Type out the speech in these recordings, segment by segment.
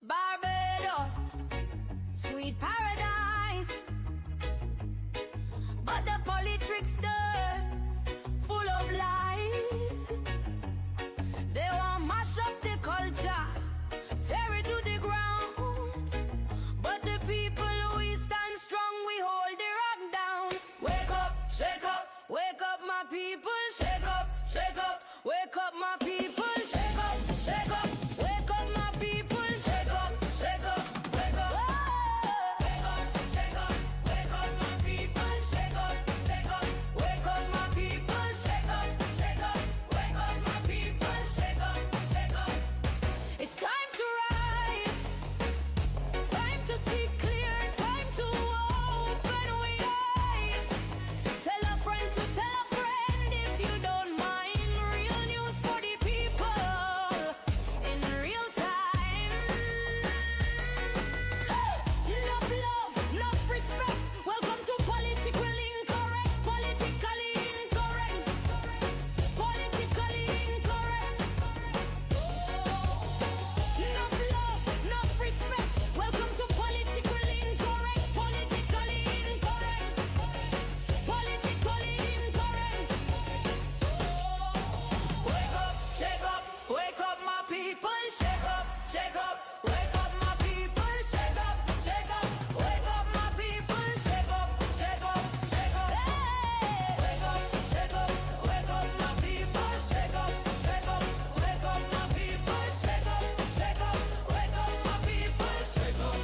Barbados, sweet paradise. But the tricksters, full of lies. They want mash up the culture, tear it to the ground. But the people, we stand strong, we hold the rock down. Wake up my people, shake up, wake up my people, shake up, wake up my people, shake up, wake up. Wake up, wake up my people, shake up, wake up my people, shake up, wake up my people, shake up. It's time to rise, time to see clear, time to open our eyes. Tell a friend to tell a friend if you don't mind. Real news for the people in real time. Enough love, enough respect. Welcome to politically incorrect. Politically incorrect. Politically incorrect. Enough love, enough respect. Welcome to politically incorrect. Politically incorrect. Politically incorrect. Wake up my people, shake up, wake up my people, shake up, wake up my people, shake up. Hey! Wake up, wake up my people, shake up, wake up my people, shake up, wake up my people, shake up.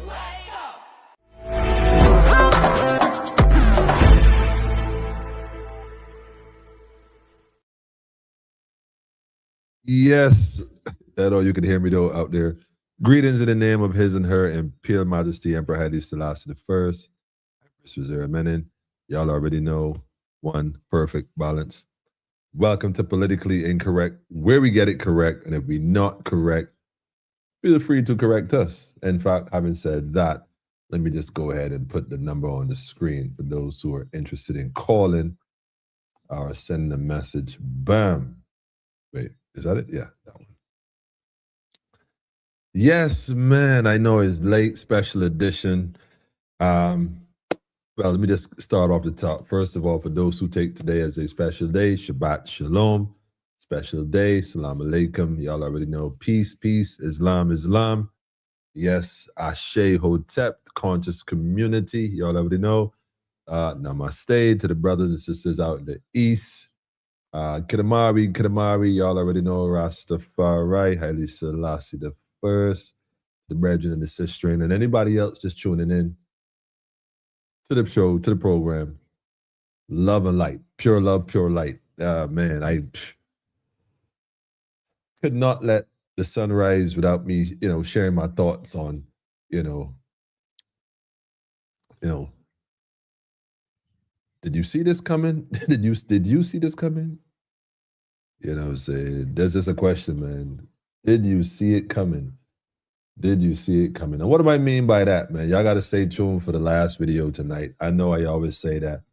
Wake up. Yes, that all you can hear me though out there. Greetings in the name of His and Her Imperial Majesty Emperor Haile Selassie the First, Empress Wazira Menin. Y'all already know one perfect balance. Welcome to Politically Incorrect, where we get it correct, and if we not correct, feel free to correct us. In fact, having said that, let me just go ahead and put the number on the screen for those who are interested in calling or sending a message. Bam. Wait, is that it? Yeah, that one. Yes, man, I know it's late, special edition. Well, let me just start off the top. First of all, for those who take today as a special day, Shabbat Shalom, special day, Salam Alaikum. Y'all already know peace, Islam. Yes, Ashe Hotep, conscious community. Y'all already know. Namaste to the brothers and sisters out in the East. Kidamari, y'all already know Rastafari, Haile Selassie the First, the brethren and the sister, and anybody else just tuning in to the show, to the program. Love and light, pure love, pure light. Man, I could not let the sun rise without me, sharing my thoughts on, did you see this coming? did you see this coming? You know what I'm saying? There's just a question, man. Did you see it coming? Did you see it coming? And what do I mean by that, man? Y'all got to stay tuned for the last video tonight. I know I always say that,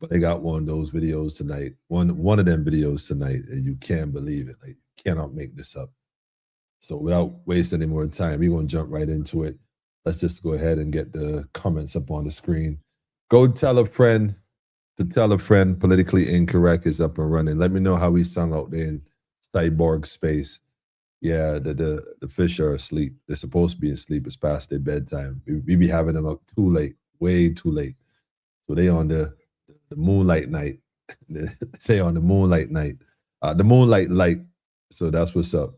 but I got one of those videos tonight. One of them videos tonight, and you can't believe it. Like, you cannot make this up. So without wasting any more time, we're going to jump right into it. Let's just go ahead and get the comments up on the screen. Go tell a friend to tell a friend. Politically Incorrect is up and running. Let me know how we sung out there in Cyborg space. Yeah, the fish are asleep. They're supposed to be asleep. It's past their bedtime. We be having them up too late, way too late. So they on the moonlight night. They on the moonlight night. The moonlight light. So that's what's up.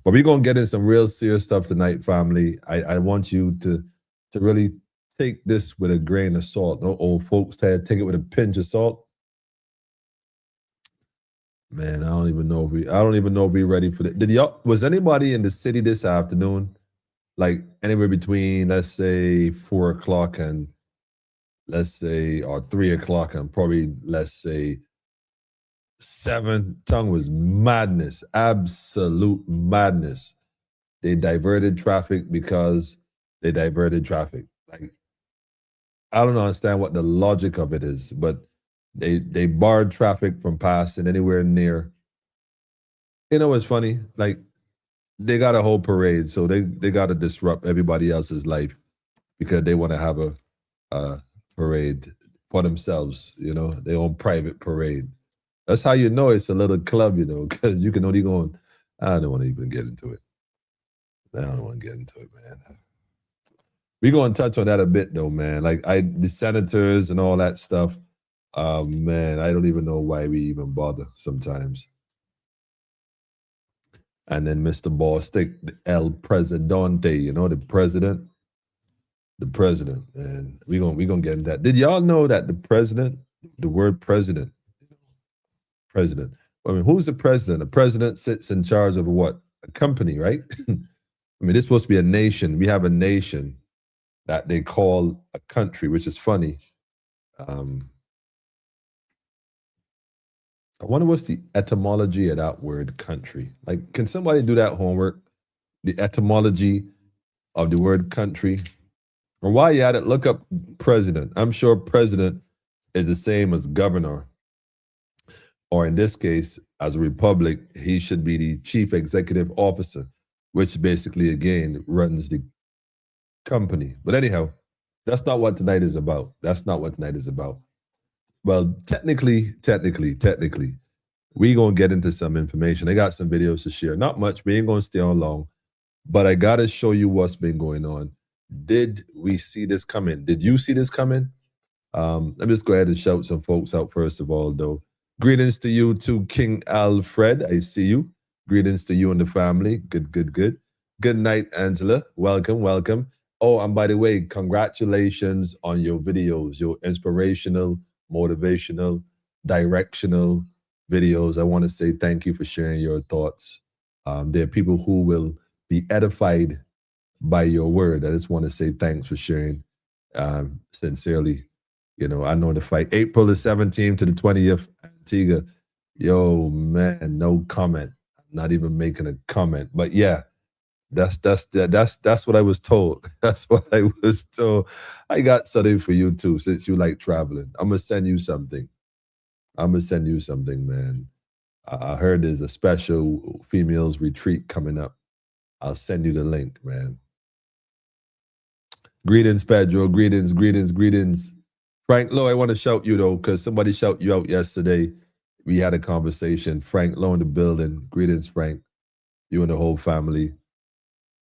But we're going to get in some real serious stuff tonight, family. I want you to really take this with a grain of salt. No old folks said take it with a pinch of salt. Man, I don't even know if we're ready for that. Was anybody in the city this afternoon? Like anywhere between, let's say, 4 o'clock and or 3 o'clock and probably, let's say, 7. Tongue was madness, absolute madness. They diverted traffic because they diverted traffic. Like, I don't understand what the logic of it is, but they barred traffic from passing anywhere near. You know what's funny? Like, they got a whole parade, so they got to disrupt everybody else's life because they want to have a parade for themselves. You know, their own private parade. That's how you know it's a little club, you know, because you can only go on. I don't want to even get into it. I don't want to get into it, man. We're going to touch on that a bit, though, man. Like, the senators and all that stuff. Man, I don't even know why we even bother sometimes. And then Mr. Bostic, El Presidente, you know, the president, and we're gonna get into that. Did y'all know that the president, the word president, I mean, who's the president? The president sits in charge of what? A company, right? I mean, it's supposed to be a nation. We have a nation that they call a country, which is funny. I wonder what's the etymology of that word country. Like, can somebody do that homework? The etymology of the word country? Or while you at it, look up president. I'm sure president is the same as governor. Or in this case, as a republic, he should be the chief executive officer, which basically, again, runs the company. But anyhow, that's not what tonight is about. That's not what tonight is about. Well, technically, we gonna get into some information. I got some videos to share. Not much. We ain't gonna stay on long, but I gotta show you what's been going on. Did we see this coming? Did you see this coming? Let me just go ahead and shout some folks out first of all, though. Greetings to you too, King Alfred. I see you. Greetings to you and the family. Good. Good night, Angela. Welcome. Oh, and by the way, congratulations on your videos, your inspirational, motivational, directional videos. I want to say thank you for sharing your thoughts. There are people who will be edified by your word. I just want to say thanks for sharing sincerely. You know, I know the fight. April the 17th to the 20th, Antigua. Yo, man, no comment. I'm not even making a comment. But yeah, that's what I was told. That's what I was told. I got something for you too, since you like traveling. I'm gonna send you something. Man. I heard there's a special females retreat coming up. I'll send you the link, man. Greetings, Pedro. Greetings. Frank Lowe, I want to shout you though, because somebody shouted you out yesterday. We had a conversation. Frank Lowe in the building. Greetings, Frank. You and the whole family.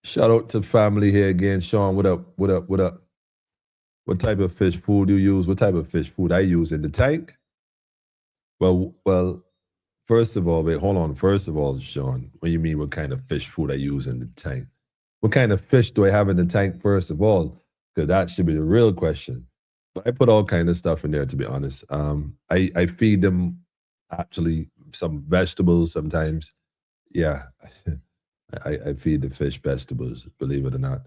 Shout out to family here again. Sean, what up? What type of fish food do you use? What type of fish food I use in the tank? Well, first of all, wait, hold on. First of all, Sean, what do you mean what kind of fish food I use in the tank? What kind of fish do I have in the tank, first of all? Because that should be the real question. But I put all kind of stuff in there, to be honest. I feed them actually some vegetables sometimes. Yeah, I feed the fish vegetables, believe it or not.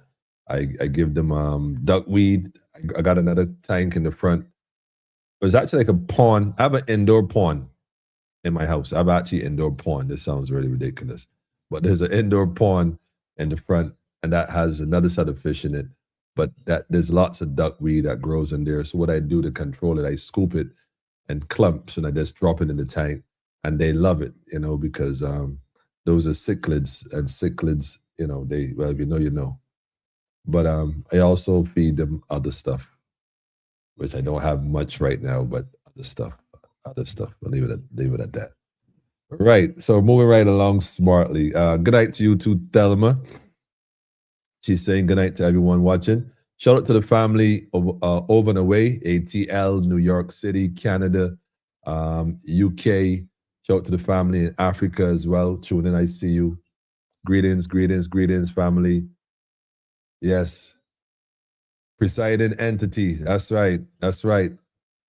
I give them duckweed. I got another tank in the front. It was actually like a pond. I have an indoor pond in my house. I have actually indoor pond. This sounds really ridiculous. But there's an indoor pond in the front, and that has another set of fish in it. But there's lots of duckweed that grows in there. So what I do to control it, I scoop it in clumps and I just drop it in the tank. And they love it, you know, because those are cichlids, and cichlids, you know, well, if you know, you know. But I also feed them other stuff, which I don't have much right now, but other stuff. I'll leave it at that. Right. So moving right along smartly. Good night to you too, Thelma. She's saying good night to everyone watching. Shout out to the family of over and away, ATL, New York City, Canada, UK. Shout out to the family in Africa as well. Tune in, I see you. Greetings, family. Yes. Presiding entity. That's right.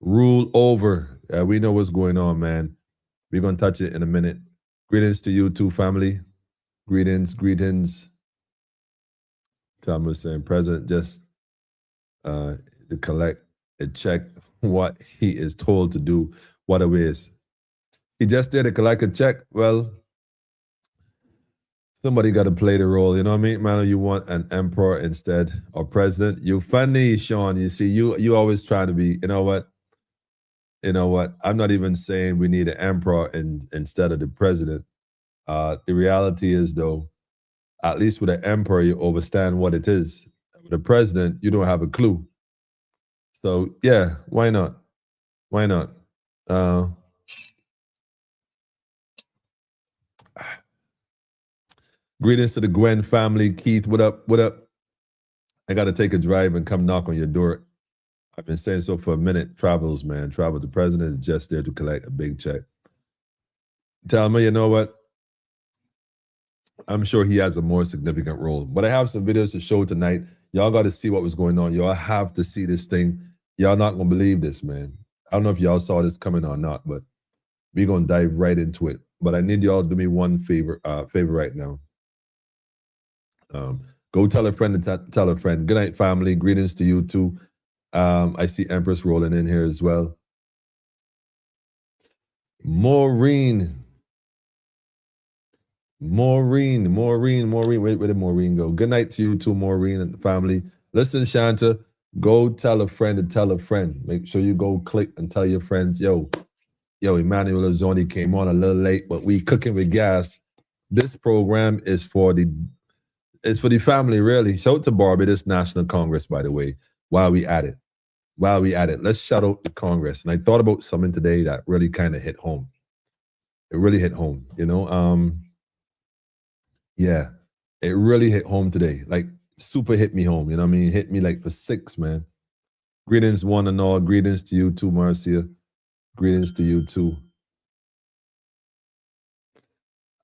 Rule over. We know what's going on, man. We're going to touch it in a minute. Greetings to you too, family. Greetings. Thomas saying present just to collect a check what he is told to do, what it is. He just did to collect a check. Well, Somebody got to play the role. You know what I mean, man? You want an emperor instead or president? You funny, Sean. You see, you always trying to be. You know what? You know what? I'm not even saying we need an emperor instead of the president. The reality is, though, at least with an emperor, you understand what it is. With a president, you don't have a clue. So yeah, why not? Why not? Uh, Greetings to the Gwen family. Keith, what up? What up? I got to take a drive and come knock on your door. I've been saying so for a minute. Travels, man. Travel. The president is just there to collect a big check. Tell me, you know what? I'm sure he has a more significant role. But I have some videos to show tonight. Y'all got to see what was going on. Y'all have to see this thing. Y'all not going to believe this, man. I don't know if y'all saw this coming or not, but we're going to dive right into it. But I need y'all to do me one favor right now. Go tell a friend and tell a friend. Good night, family. Greetings to you too. I see Empress rolling in here as well. Maureen. Where did Maureen go? Good night to you too, Maureen and the family. Listen, Shanta, go tell a friend and tell a friend. Make sure you go click and tell your friends, yo, Emmanuel Azoni came on a little late, but we cooking with gas. This program is for the family, really. Shout out to Barbados National Congress, by the way, while we at it. Let's shout out the Congress. And I thought about something today that really kind of hit home. It really hit home, you know. Yeah, it really hit home today. Like, super hit me home, you know what I mean? Hit me like for 6, man. Greetings, one and all. Greetings to you too, Marcia. Greetings to you too.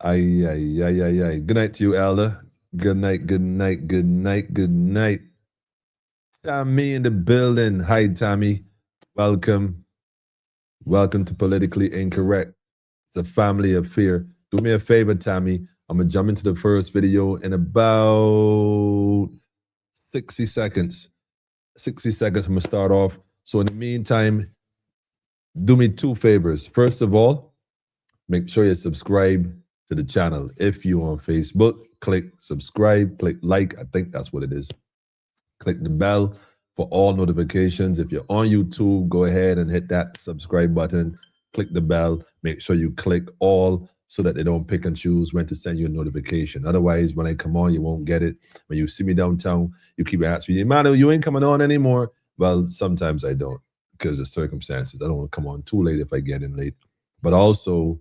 Ay. Good night to you, Elder. Good night. Tommy in the building. Hi, Tommy. Welcome to Politically Incorrect. It's a family affair. Do me a favor, Tommy. I'm going to jump into the first video in about 60 seconds. 60 seconds, I'm going to start off. So in the meantime, do me 2 favors. First of all, make sure you subscribe to the channel. If you're on Facebook, click subscribe, click like. I think that's what it is. Click the bell for all notifications. If you're on YouTube, go ahead and hit that subscribe button. Click the bell. Make sure you click all so that they don't pick and choose when to send you a notification. Otherwise, when I come on, you won't get it. When you see me downtown, you keep asking me, Emmanuel, you ain't coming on anymore. Well, sometimes I don't because of circumstances. I don't want to come on too late if I get in late. But also,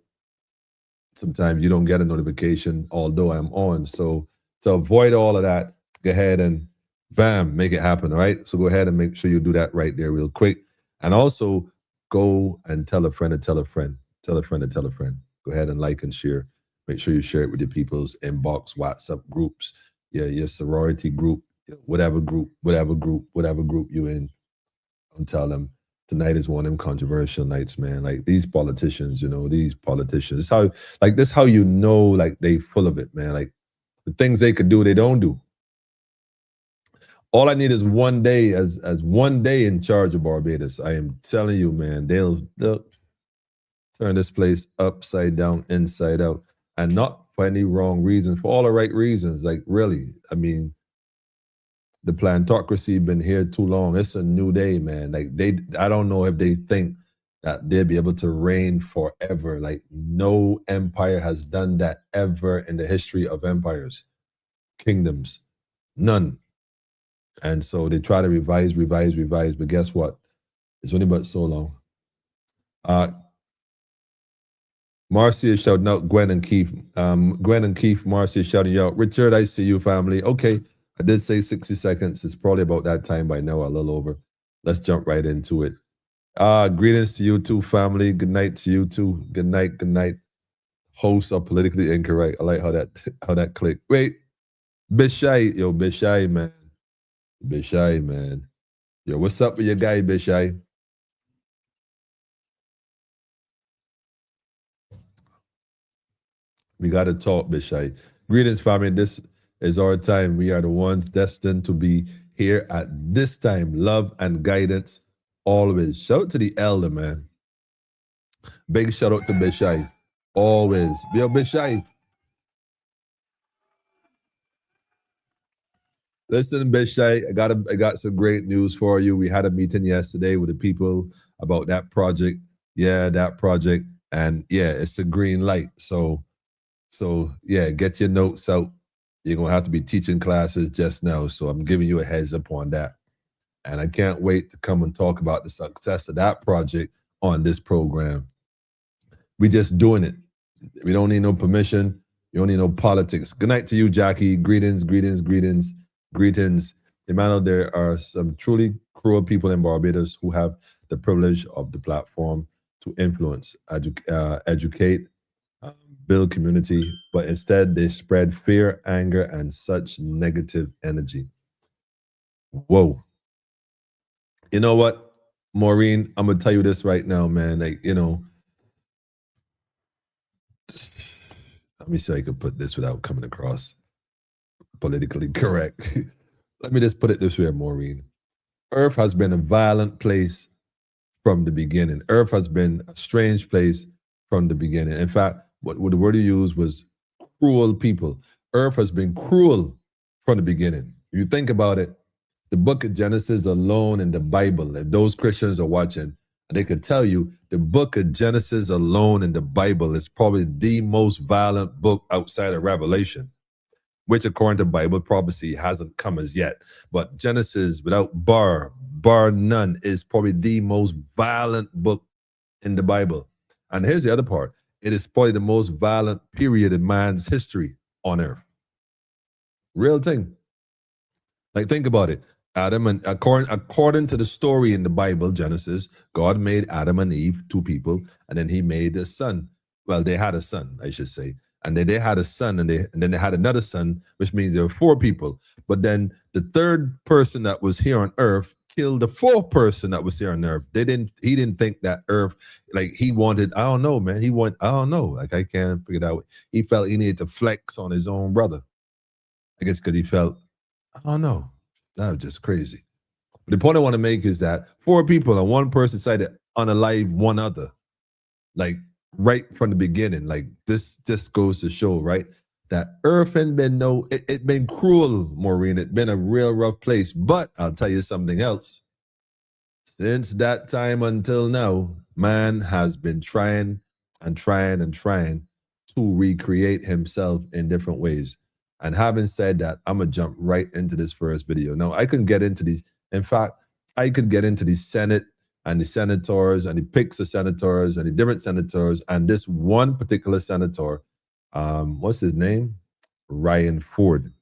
sometimes you don't get a notification, although I'm on. So to avoid all of that, go ahead and bam, make it happen, all right? So go ahead and make sure you do that right there real quick. And also go and tell a friend and tell a friend. Tell a friend and tell a friend. Go ahead and like and share. Make sure you share it with your people's inbox, WhatsApp groups, your sorority group, whatever group you in. Don't tell them. Tonight is one of them controversial nights, man. Like these politicians, this how you know, like they full of it, man. Like the things they could do, they don't do. All I need is one day as one day in charge of Barbados. I am telling you, man, they'll turn this place upside down, inside out, and not for any wrong reasons, for all the right reasons. Like really, I mean, the plantocracy been here too long. It's a new day, man. Like I don't know if they think that they'll be able to reign forever. Like no empire has done that ever in the history of empires, kingdoms, none. And so they try to revise, but guess what? It's only but so long. Marcy is shouting out Gwen and Keith. Marcy is shouting out. Richard, I see you, family. Okay, I did say 60 seconds. It's probably about that time by now, a little over. Let's jump right into it. Greetings to you too, family. Good night to you too. Good night. Hosts are politically incorrect. I like how that clicked. Wait, Bishai, Bishai, man. Yo, what's up with your guy, Bishai? We got to talk, Bishai. Greetings, family. This is our time. We are the ones destined to be here at this time. Love and guidance always. Shout out to the elder, man. Big shout out to Bishai. Always. Yo, Bishai. Listen, Bishai, I got some great news for you. We had a meeting yesterday with the people about that project. Yeah, that project. And yeah, it's a green light. So yeah, get your notes out. You're gonna have to be teaching classes just now. So I'm giving you a heads up on that. And I can't wait to come and talk about the success of that project on this program. We just doing it. We don't need no permission. You don't need no politics. Good night to you, Jackie. Greetings, greetings, greetings, greetings. Emmanuel, there are some truly cruel people in Barbados who have the privilege of the platform to influence, educate, build community, but instead they spread fear, anger, and such negative energy. Whoa. You know what, Maureen? I'm gonna tell you this right now, man. Like, let me see how I could put this without coming across politically correct. Let me just put it this way, Maureen. Earth has been a violent place from the beginning. Earth has been a strange place from the beginning. In fact, what the word you used was cruel people. Earth has been cruel from the beginning. If you think about it, the book of Genesis alone in the Bible, if those Christians are watching, they could tell you the book of Genesis alone in the Bible is probably the most violent book outside of Revelation, which according to Bible prophecy hasn't come as yet. But Genesis, without bar none, is probably the most violent book in the Bible. And here's the other part. It is probably the most violent period in man's history on earth. Real thing. Like, think about it. Adam and according to the story in the Bible, Genesis, God made Adam and Eve, two people, and then he made a son. Well, they had a son, I should say. And then they had a son, and then they had another son, which means there were four people. But then the third person that was here on earth killed the fourth person that was here on earth. He didn't think that earth, like he wanted, I don't know, man. I don't know. Like, I can't figure it out. He felt he needed to flex on his own brother. I guess because he felt, I don't know. That was just crazy. But the point I want to make is that four people and one person decided to unalive one other. Like, right from the beginning. Like, this just goes to show, right? That earth ain't been it been cruel, Maureen. It's been a real rough place. But I'll tell you something else. Since that time until now, man has been trying and trying and trying to recreate himself in different ways. And having said that, I'm going to jump right into this first video. Now, I couldn't get into these. In fact, I could get into the Senate and the senators and the picks of senators and the different senators and this one particular senator, what's his name? Ryan Ford.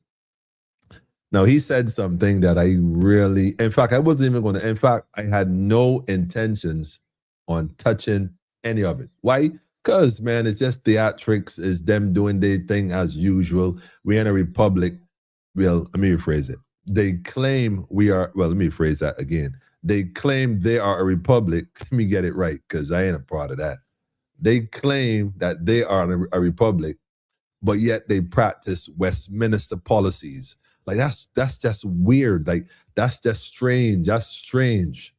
Now, he said something that I really, in fact, I wasn't even going to, in fact, I had no intentions on touching any of it. Why? Because, man, it's just theatrics. It's them doing their thing as usual. We're in a republic. Well, let me rephrase it. They claim we are, well, let me phrase that again. They claim they are a republic. Let me get it right, because I ain't a part of that. They claim that they are a republic, but yet they practice Westminster policies. Like, that's just weird. Like, that's just strange. That's strange.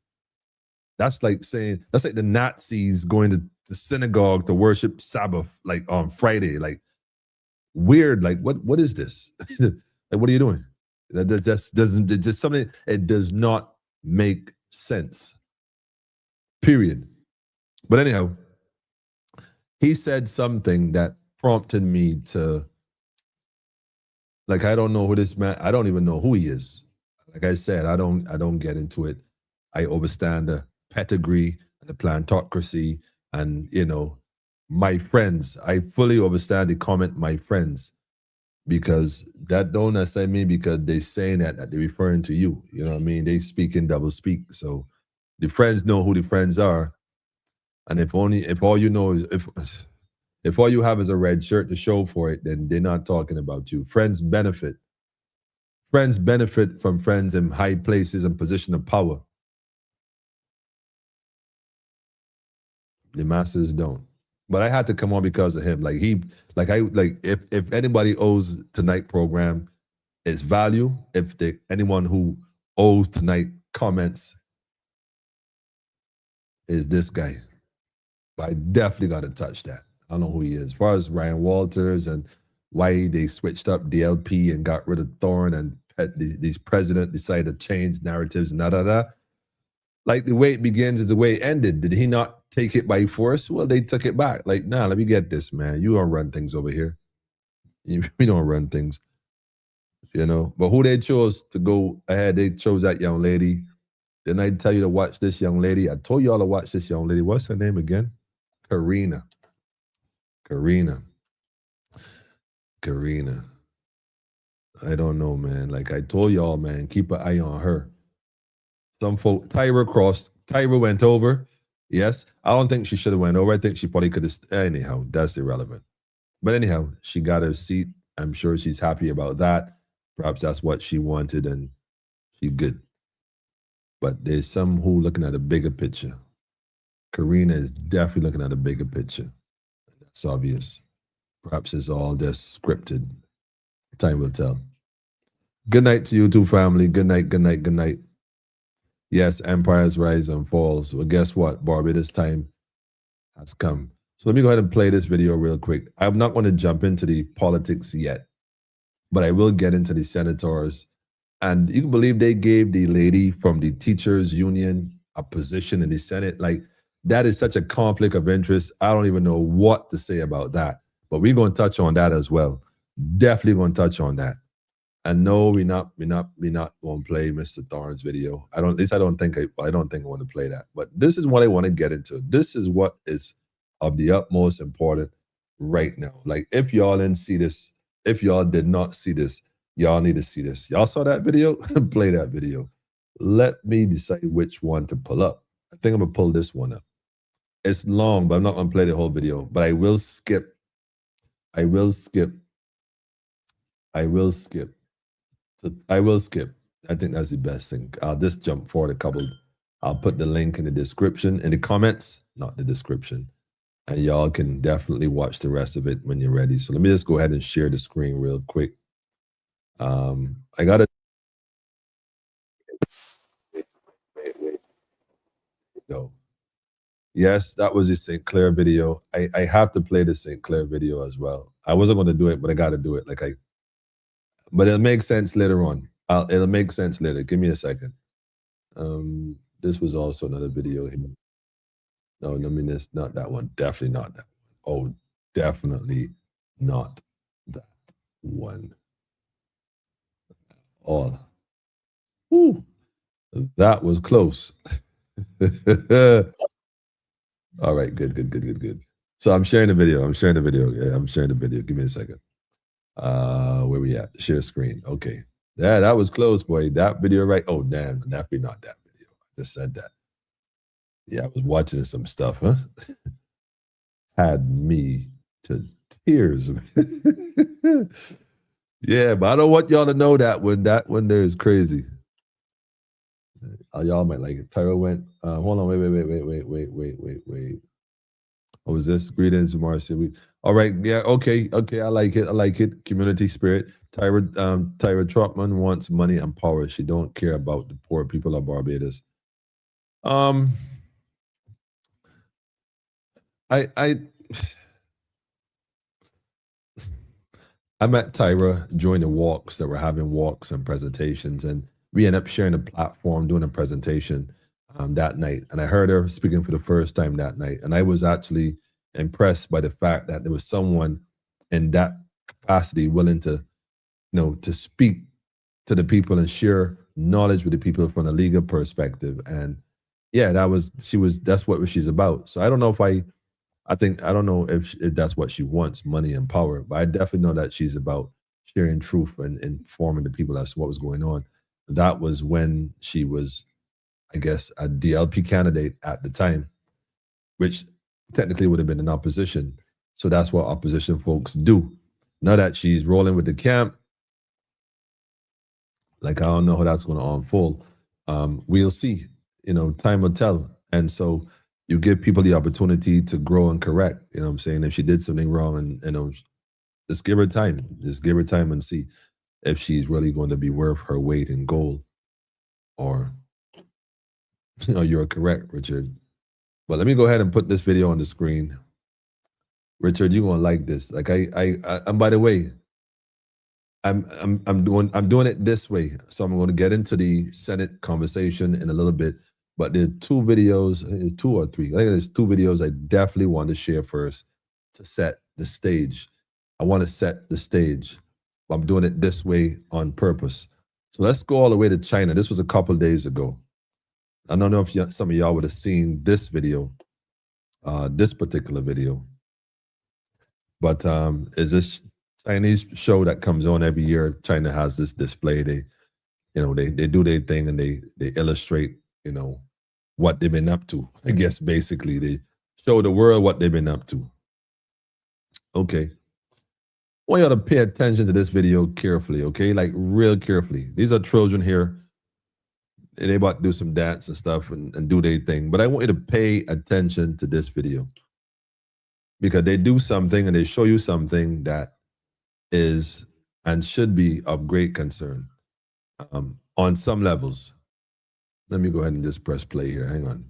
That's like saying, that's like the Nazis going to the synagogue to worship Sabbath, like on Friday. Like, weird. Like, what is this? Like, what are you doing? That just doesn't, it just something, it does not make sense. Period. But anyhow, he said something that prompted me to, like, I don't know who this man, I don't even know who he is. Like I said, I don't get into it. I understand the pedigree and the plantocracy and, my friends. I fully understand the comment, my friends, because that don't necessarily mean because they're saying that they're referring to you. You know what I mean? They speak in double speak. So the friends know who the friends are. And if all you know is, if all you have is a red shirt to show for it, then they're not talking about you. Friends benefit. Friends benefit from friends in high places and position of power. The masses don't. But I had to come on because of him. Like, if anybody owes tonight program its value, if anyone who owes tonight comments is this guy. But I definitely got to touch that. I don't know who he is. As far as Ryan Walters and why they switched up DLP and got rid of Thorne and these president decide to change narratives and like the way it begins is the way it ended. Did he not take it by force? Well, they took it back. Like, nah, let me get this, man. You don't run things over here. We don't run things, you know. But who they chose to go ahead, they chose that young lady. Didn't I tell you to watch this young lady? I told y'all to watch this young lady. What's her name again? Karina. I don't know, man. Like I told y'all, man, keep an eye on her. Some folk, Tyra crossed. Tyra went over. Yes. I don't think she should have went over. I think she probably could have. Anyhow, that's irrelevant. But anyhow, she got her seat. I'm sure she's happy about that. Perhaps that's what she wanted and she's good. But there's some who looking at a bigger picture. Karina is definitely looking at a bigger picture. That's obvious. Perhaps it's all just scripted. Time will tell. Good night to you too, family. Good night, good night, good night. Yes, empires rise and falls. Well, guess what? Barbados time has come. So let me go ahead and play this video real quick. I'm not going to jump into the politics yet, but I will get into the senators. And you can believe they gave the lady from the teachers union a position in the Senate. Like, that is such a conflict of interest. I don't even know what to say about that. But we're going to touch on that as well. Definitely going to touch on that. And no, we're not going to play Mr. Thorne's video. I don't think I want to play that. But this is what I want to get into. This is what is of the utmost important right now. Like, if y'all didn't see this, if y'all did not see this, y'all need to see this. Y'all saw that video? Play that video. Let me decide which one to pull up. I think I'm going to pull this one up. It's long, but I'm not going to play the whole video. But I will skip. I will skip. I think that's the best thing. I'll just jump forward a couple. I'll put the link in the description, in the comments, not the description. And y'all can definitely watch the rest of it when you're ready. So let me just go ahead and share the screen real quick. I got to wait. Go. Yes, that was the St. Clair video. I have to play the St. Clair video as well. I wasn't going to do it, but I got to do it. But it'll make sense later on. It'll make sense later. Give me a second. This was also another video here. No, I mean, it's not that one. Definitely not that one. Oh, definitely not that one. Oh, whew, that was close. All right, good. So I'm sharing the video. Yeah, I'm sharing the video. Give me a second. Where we at? Share screen. Okay. Yeah, that was close, boy. That video, right? Oh, damn. Definitely not that video. I just said that. Yeah, I was watching some stuff, huh? Had me to tears. Yeah, but I don't want y'all to know that one there is crazy. Y'all might like it. Tyra went, hold on, wait. What was this? Greetings, Marcy. All right, yeah, okay. I like it. Community spirit. Tyra Trotman wants money and power. She don't care about the poor people of Barbados. I met Tyra during the walks that were having walks and presentations, and we ended up sharing a platform, doing a presentation that night. And I heard her speaking for the first time that night. And I was actually impressed by the fact that there was someone in that capacity willing to, to speak to the people and share knowledge with the people from a legal perspective. And yeah, that's what she's about. So I don't know if I don't know if that's what she wants, money and power, but I definitely know that she's about sharing truth and informing the people as to what was going on. That was when she was, I guess, a DLP candidate at the time, which technically would have been in opposition. So that's what opposition folks do. Now that she's rolling with the camp, like, I don't know how that's going to unfold. We'll see. Time will tell. And so you give people the opportunity to grow and correct. You know what I'm saying? If she did something wrong, and just give her time. Just give her time and see if she's really going to be worth her weight in gold, or you're correct, Richard. But let me go ahead and put this video on the screen. Richard, you're gonna like this. Like, and by the way, I'm doing it this way. So I'm going to get into the Senate conversation in a little bit. But there are two videos, two or three. I think there's two videos I definitely want to share first to set the stage. I want to set the stage. I'm doing it this way on purpose. So let's go all the way to China. This was a couple of days ago. I don't know if some of y'all would have seen this video, this particular video. But is this Chinese show that comes on every year? China has this display. They do their thing and they illustrate, what they've been up to. I guess basically they show the world what they've been up to. Okay. I want y'all to pay attention to this video carefully, okay? Like real carefully. These are children here. They about to do some dance and stuff and do their thing. But I want you to pay attention to this video. Because they do something and they show you something that is and should be of great concern on some levels. Let me go ahead and just press play here. Hang on.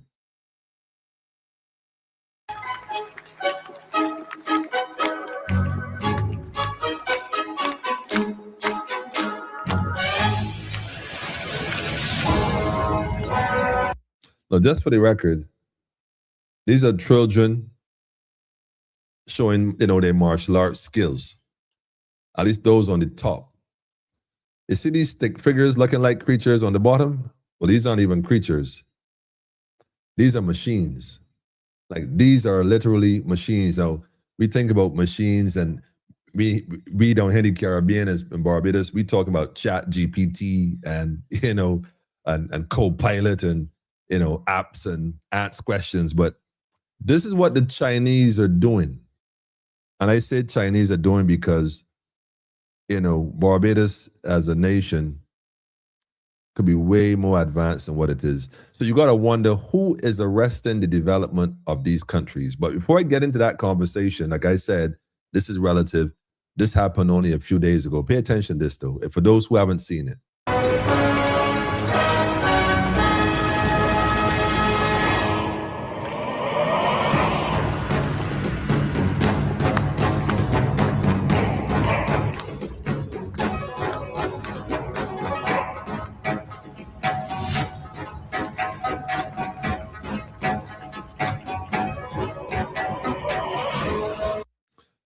Now, just for the record, these are children showing, their martial arts skills. At least those on the top. You see these stick figures looking like creatures on the bottom? Well, these aren't even creatures. These are machines. Like these are literally machines. Now, we think about machines and we down here in the Caribbean in Barbados, we talk about Chat GPT and, and Copilot and, apps and ask questions. But this is what the Chinese are doing. And I say Chinese are doing because, Barbados as a nation could be way more advanced than what it is. So you got to wonder who is arresting the development of these countries. But before I get into that conversation, like I said, this is relative. This happened only a few days ago. Pay attention to this, though, for those who haven't seen it.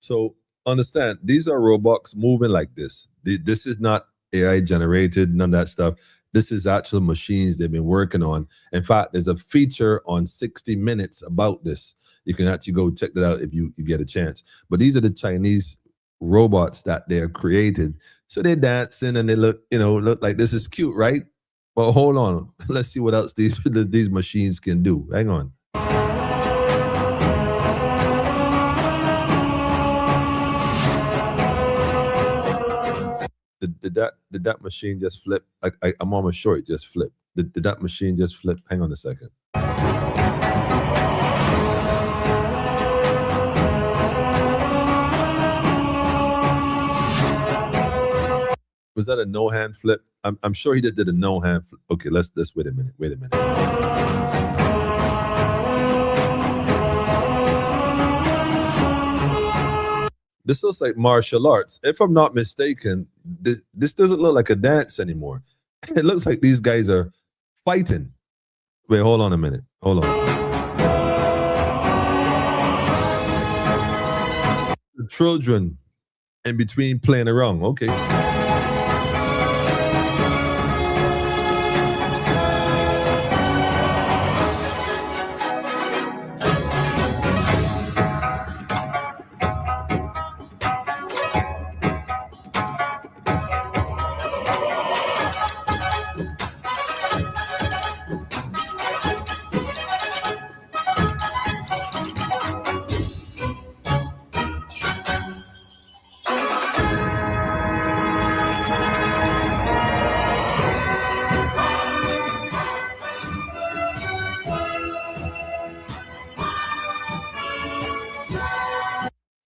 So understand, these are robots moving like this. This is not AI generated, none of that stuff. This is actual machines they've been working on. In fact, there's a feature on 60 Minutes about this. You can actually go check that out if you get a chance. But these are the Chinese robots that they're created. So they're dancing and they look like this is cute, right? Well, hold on. Let's see what else these machines can do. Hang on. Did that machine just flip? I'm almost sure it just flipped. Did that machine just flip? Hang on a second. Was that a no hand flip? I'm sure he did a no hand flip. Okay, let's wait a minute. This looks like martial arts. If I'm not mistaken, this doesn't look like a dance anymore. It looks like these guys are fighting. Wait, hold on a minute. Hold on. The children in between playing around. Okay.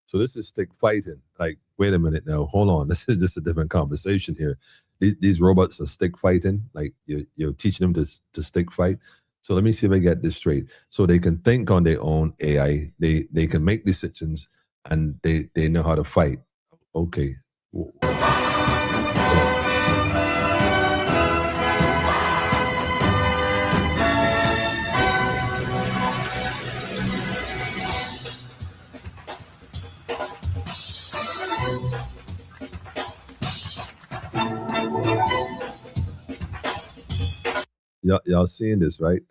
So this is stick fighting. Like, wait a minute now. Hold on. This is just a different conversation here. These robots are stick fighting. Like you're teaching them to stick fight. So let me see if I get this straight. So they can think on their own AI. They can make decisions and they know how to fight. Okay. y'all seeing this, right?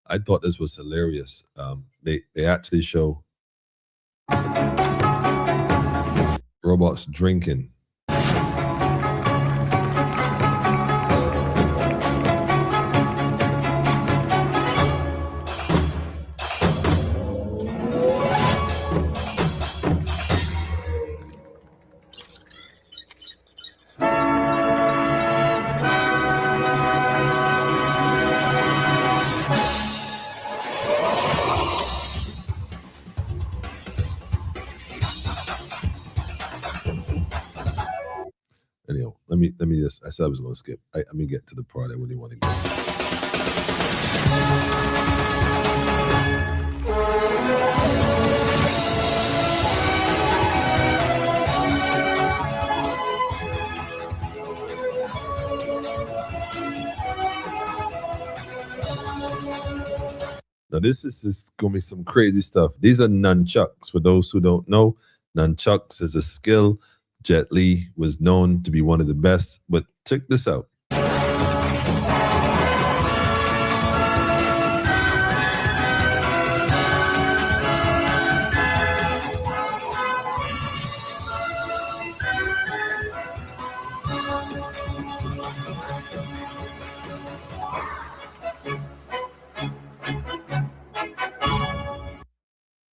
I thought this was hilarious. They actually show robots drinking. Anyhow, let me just. I said I was going to skip. Let me get to the part I really want to get. Now this is going to be some crazy stuff. These are nunchucks. For those who don't know, nunchucks is a skill. Jet Li was known to be one of the best, but check this out.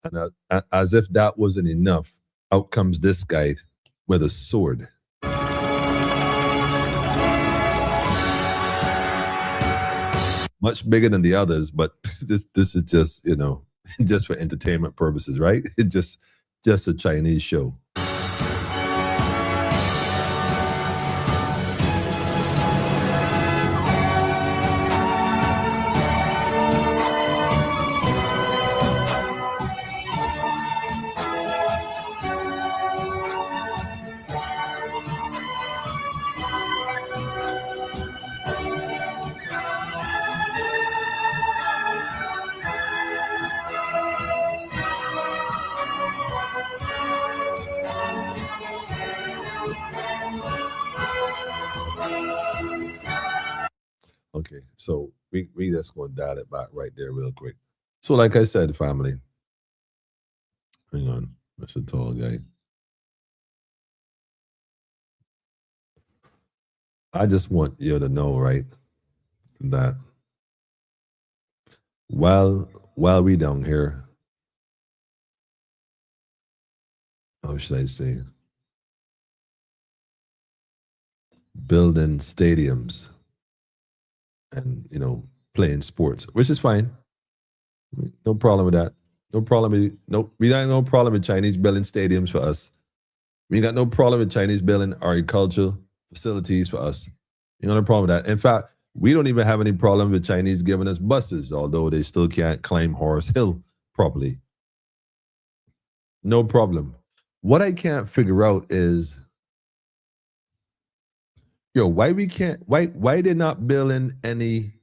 And as if that wasn't enough, out comes this guy with a sword. Much bigger than the others, but this is just, just for entertainment purposes, right? It's just a Chinese show. Okay, so we just going to dial it back right there real quick. So like I said, family, hang on, that's a tall guy. I just want you to know, right, that while we down here, how should I say, building stadiums and playing sports, which is fine. No problem with that. No problem. We got no problem with Chinese building stadiums for us. We got no problem with Chinese building agricultural facilities for us. You got no problem with that. In fact, we don't even have any problem with Chinese giving us buses, although they still can't climb Horse Hill properly. No problem. What I can't figure out is, why we can't, why they're not building any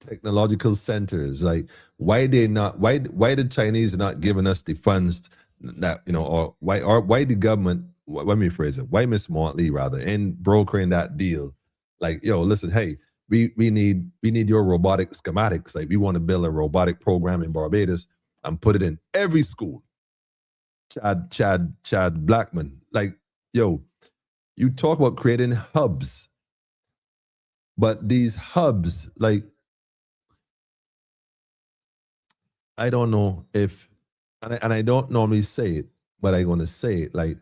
technological centers? Like, why the Chinese are not giving us the funds that, or why the government, let me phrase it, why Miss Motley rather, in brokering that deal? Like, listen, hey, we need your robotic schematics. Like, we want to build a robotic program in Barbados and put it in every school. Chad Blackman, like, you talk about creating hubs, but these hubs, like, I don't know if, and I don't normally say it, but I'm going to say it, like,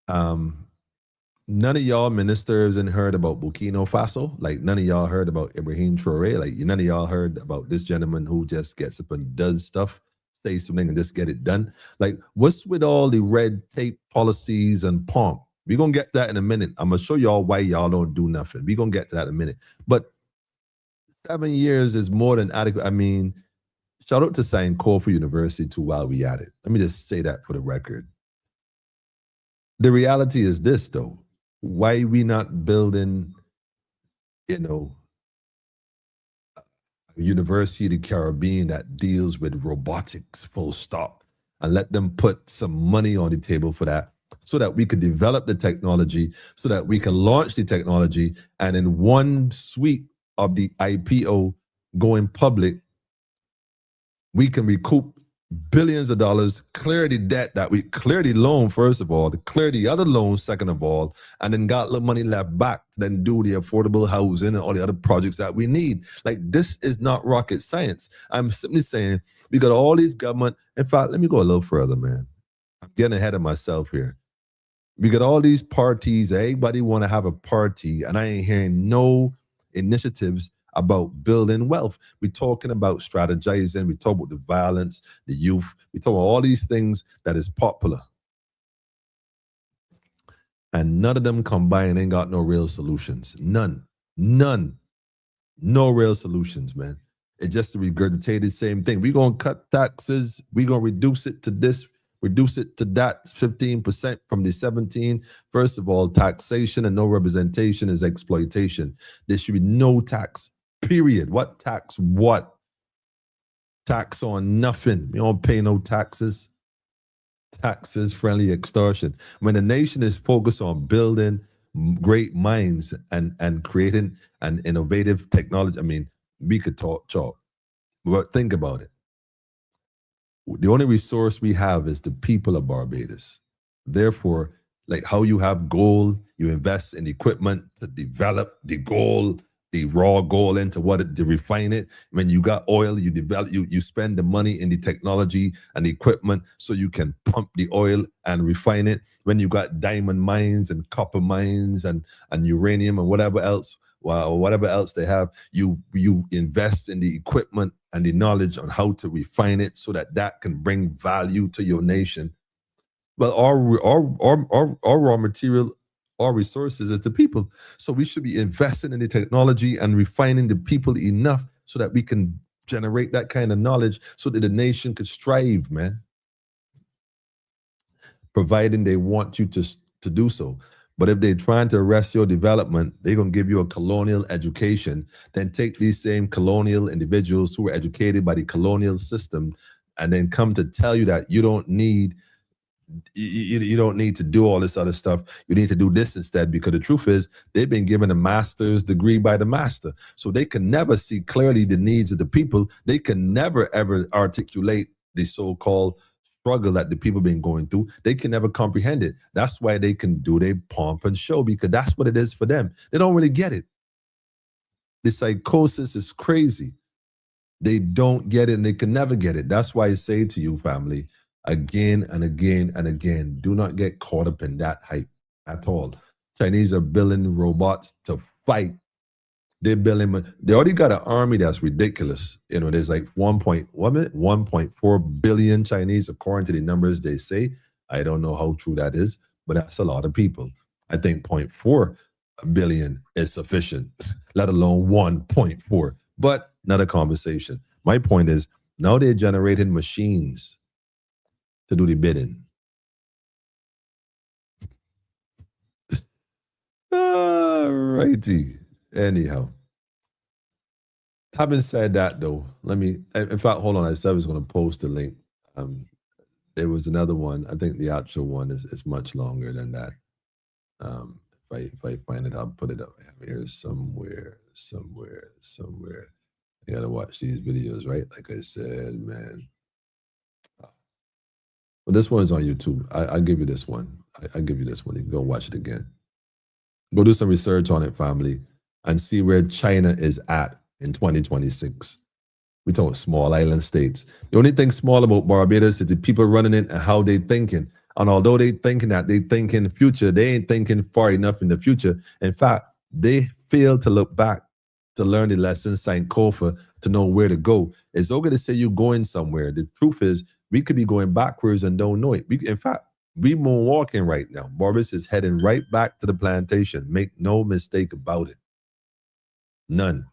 none of y'all ministers and heard about Burkina Faso. Like, none of y'all heard about Ibrahim Traore. Like, none of y'all heard about this gentleman who just gets up and does stuff, say something and just get it done. Like, what's with all the red tape policies and pomp? We're going to get that in a minute. I'm going to show y'all why y'all don't do nothing. We're going to get to that in a minute. But 7 years is more than adequate. I mean, shout out to Sankofa University too while we at it. Let me just say that for the record. The reality is this, though. Why we not building, a University of the Caribbean that deals with robotics, full stop, and let them put some money on the table for that so that we could develop the technology, so that we can launch the technology, and in one sweep of the IPO going public, we can recoup billions of dollars, clear the debt that we clear the loan, first of all, to clear the other loans, second of all, and then got little money left back, then do the affordable housing and all the other projects that we need. Like, this is not rocket science. I'm simply saying we got all these government. In fact, let me go a little further, man. I'm getting ahead of myself here. We got all these parties. Everybody want to have a party, and I ain't hearing no initiatives about building wealth. We're talking about strategizing. We talk about the violence, the youth. We talk about all these things that is popular. And none of them combined ain't got no real solutions. None. No real solutions, man. It's just to regurgitate the same thing. We're going to cut taxes. We're going to reduce it to this, reduce it to that, 15% from the 17. First of all, taxation and no representation is exploitation. There should be no tax. Period. What tax? What? Tax on nothing. We don't pay no taxes. Taxes, friendly extortion. When a nation is focused on building great minds and creating an innovative technology, I mean, we could talk, but think about it. The only resource we have is the people of Barbados. Therefore, like how you have gold, you invest in equipment to develop the gold, the raw gold into to refine it. When you got oil, you develop, you spend the money in the technology and the equipment so you can pump the oil and refine it. When you got diamond mines and copper mines and uranium and whatever else, or whatever else they have, you invest in the equipment and the knowledge on how to refine it so that can bring value to your nation. Well, our raw material, our resources is the people. So we should be investing in the technology and refining the people enough so that we can generate that kind of knowledge so that the nation could strive, man. Providing they want you to do so. But if they're trying to arrest your development, they're going to give you a colonial education, then take these same colonial individuals who were educated by the colonial system and then come to tell you that you don't need to do all this other stuff. You need to do this instead, because the truth is they've been given a master's degree by the master. So they can never see clearly the needs of the people. They can never, ever articulate the so-called struggle that the people been going through. They can never comprehend it. That's why they can do their pomp and show, because that's what it is for them. They don't really get it. The psychosis is crazy. They don't get it and they can never get it. That's why I say to you, family, again and again and again, do not get caught up in that hype at all. Chinese are building robots to fight. They're building, they already got an army that's ridiculous. You know, there's like 1.4 billion Chinese, according to the numbers they say. I don't know how true that is, but that's a lot of people. I think 0.4 billion is sufficient, let alone 1.4. But another conversation. My point is, now they're generating machines to do the bidding. Righty. Anyhow, having said that, though, in fact, hold on. I said I was going to post a link. There was another one. I think the actual one is much longer than that. If I find it, I'll put it up here somewhere. You got to watch these videos, right? Like I said, man. Well, this one is on YouTube. I'll give you this one. I'll give you this one. You can go watch it again. Go do some research on it, family, and see where China is at in 2026. We talk small island states. The only thing small about Barbados is the people running it and how they thinking. And although they thinking that they think in the future, they ain't thinking far enough in the future. In fact, they fail to look back to learn the lessons, Sankofa, to know where to go. It's okay to say you're going somewhere. The truth is, We could be going backwards and don't know it. In fact, we moonwalking right now. Barbados is heading right back to the plantation. Make no mistake about it. None.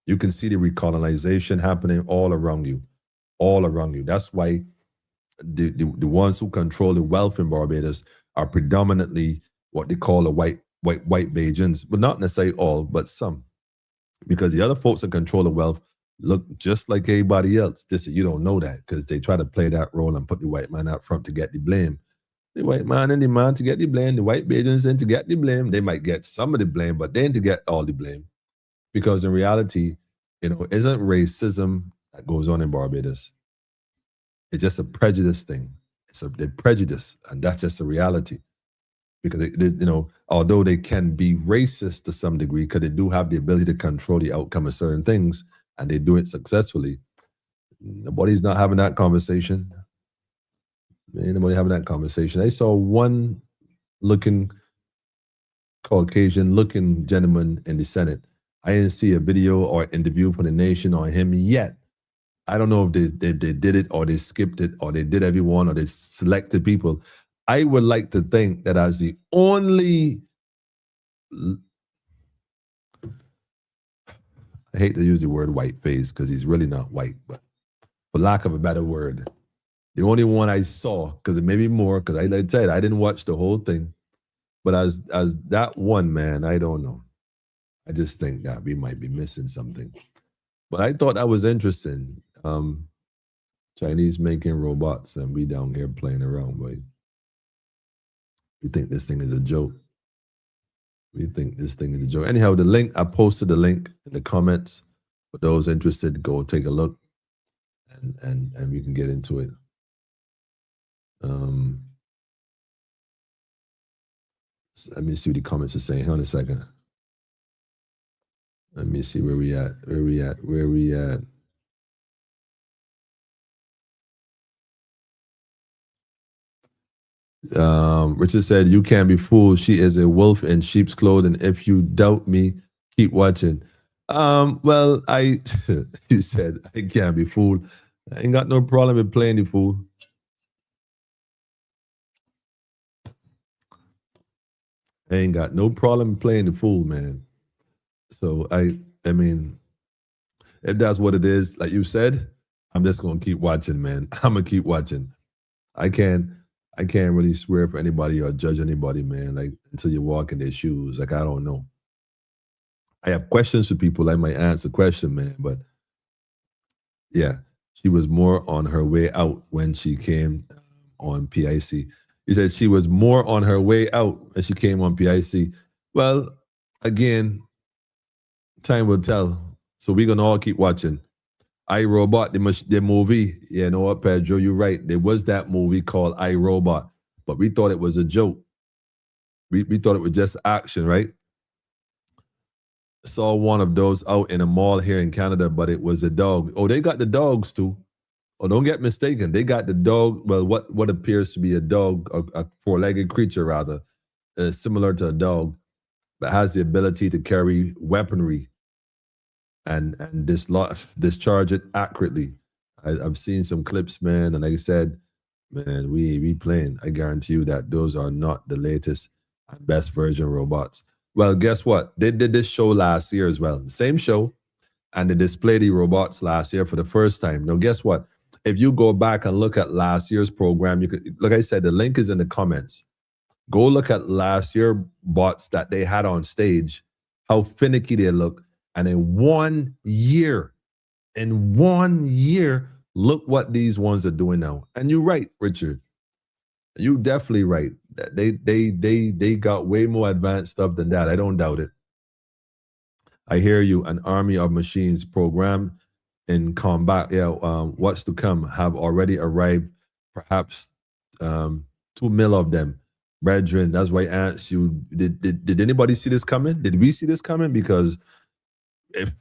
You can see the recolonization happening all around you. All around you. That's why the ones who control the wealth in Barbados are predominantly what they call the white Bajans, but not necessarily all, but some. Because the other folks that control the wealth look just like everybody else. Just you don't know that because they try to play that role and put the white man out front to get the blame. The white man and the man to get the blame, the white Bajans in to get the blame. They might get some of the blame, but they ain't to get all the blame. Because in reality, it isn't racism that goes on in Barbados. It's just a prejudice thing. They're prejudice, and that's just a reality. Because although they can be racist to some degree, because they do have the ability to control the outcome of certain things, and they do it successfully. Nobody's not having that conversation. Ain't nobody having that conversation. I saw one looking Caucasian-looking gentleman in the Senate. I didn't see a video or interview from the nation on him yet. I don't know if they did it or they skipped it or they did everyone or they selected people. I would like to think that as the only, I hate to use the word white face because he's really not white, but for lack of a better word, the only one I saw, because it may be more, because I said I didn't watch the whole thing, but as that one man, I don't know. I just think that we might be missing something. But I thought that was interesting. Chinese making robots and we down here playing around, boy. We think this thing is a joke. We think this thing is a joke. Anyhow, the link, I posted the link in the comments. For those interested, go take a look and we can get into it. Let me see what the comments are saying. Hold on a second. Let me see where we at. Richard said, "You can't be fooled. She is a wolf in sheep's clothing. If you doubt me, keep watching." Well, you said I can't be fooled. I ain't got no problem with playing the fool. I ain't got no problem playing the fool, man. So I mean, if that's what it is, like you said, I'm just gonna keep watching, man. I'm gonna keep watching. I can't really swear for anybody or judge anybody, man. Like until you walk in their shoes, like I don't know. I have questions for people. I might answer question, man. But yeah, she was more on her way out when she came on PIC. He said she was more on her way out when she came on PIC. Well, again, time will tell. So we're gonna all keep watching. I, Robot, the movie. Yeah, you know what, Pedro, you're right. There was that movie called I, Robot, but we thought it was a joke. We thought it was just action, right? Saw one of those out in a mall here in Canada, but it was a dog. Oh, they got the dogs too. Oh, don't get mistaken. They got the dog, well, what appears to be a dog, a four-legged creature rather, similar to a dog, but has the ability to carry weaponry and discharge it accurately. I've seen some clips, man, and like I said, man, we playing. I guarantee you that those are not the latest and best version robots. Well, guess what? They did this show last year as well. Same show, and they displayed the robots last year for the first time. Now, guess what? If you go back and look at last year's program, you could, like I said, the link is in the comments. Go look at last year bots that they had on stage, how finicky they look. And in 1 year, look what these ones are doing now. And you're right, Richard. You're definitely right. They got way more advanced stuff than that. I don't doubt it. I hear you. An army of machines programmed in combat. Yeah, what's to come have already arrived. Perhaps 2 mil of them. Brethren, that's why I asked you, did anybody see this coming? Did we see this coming? Because if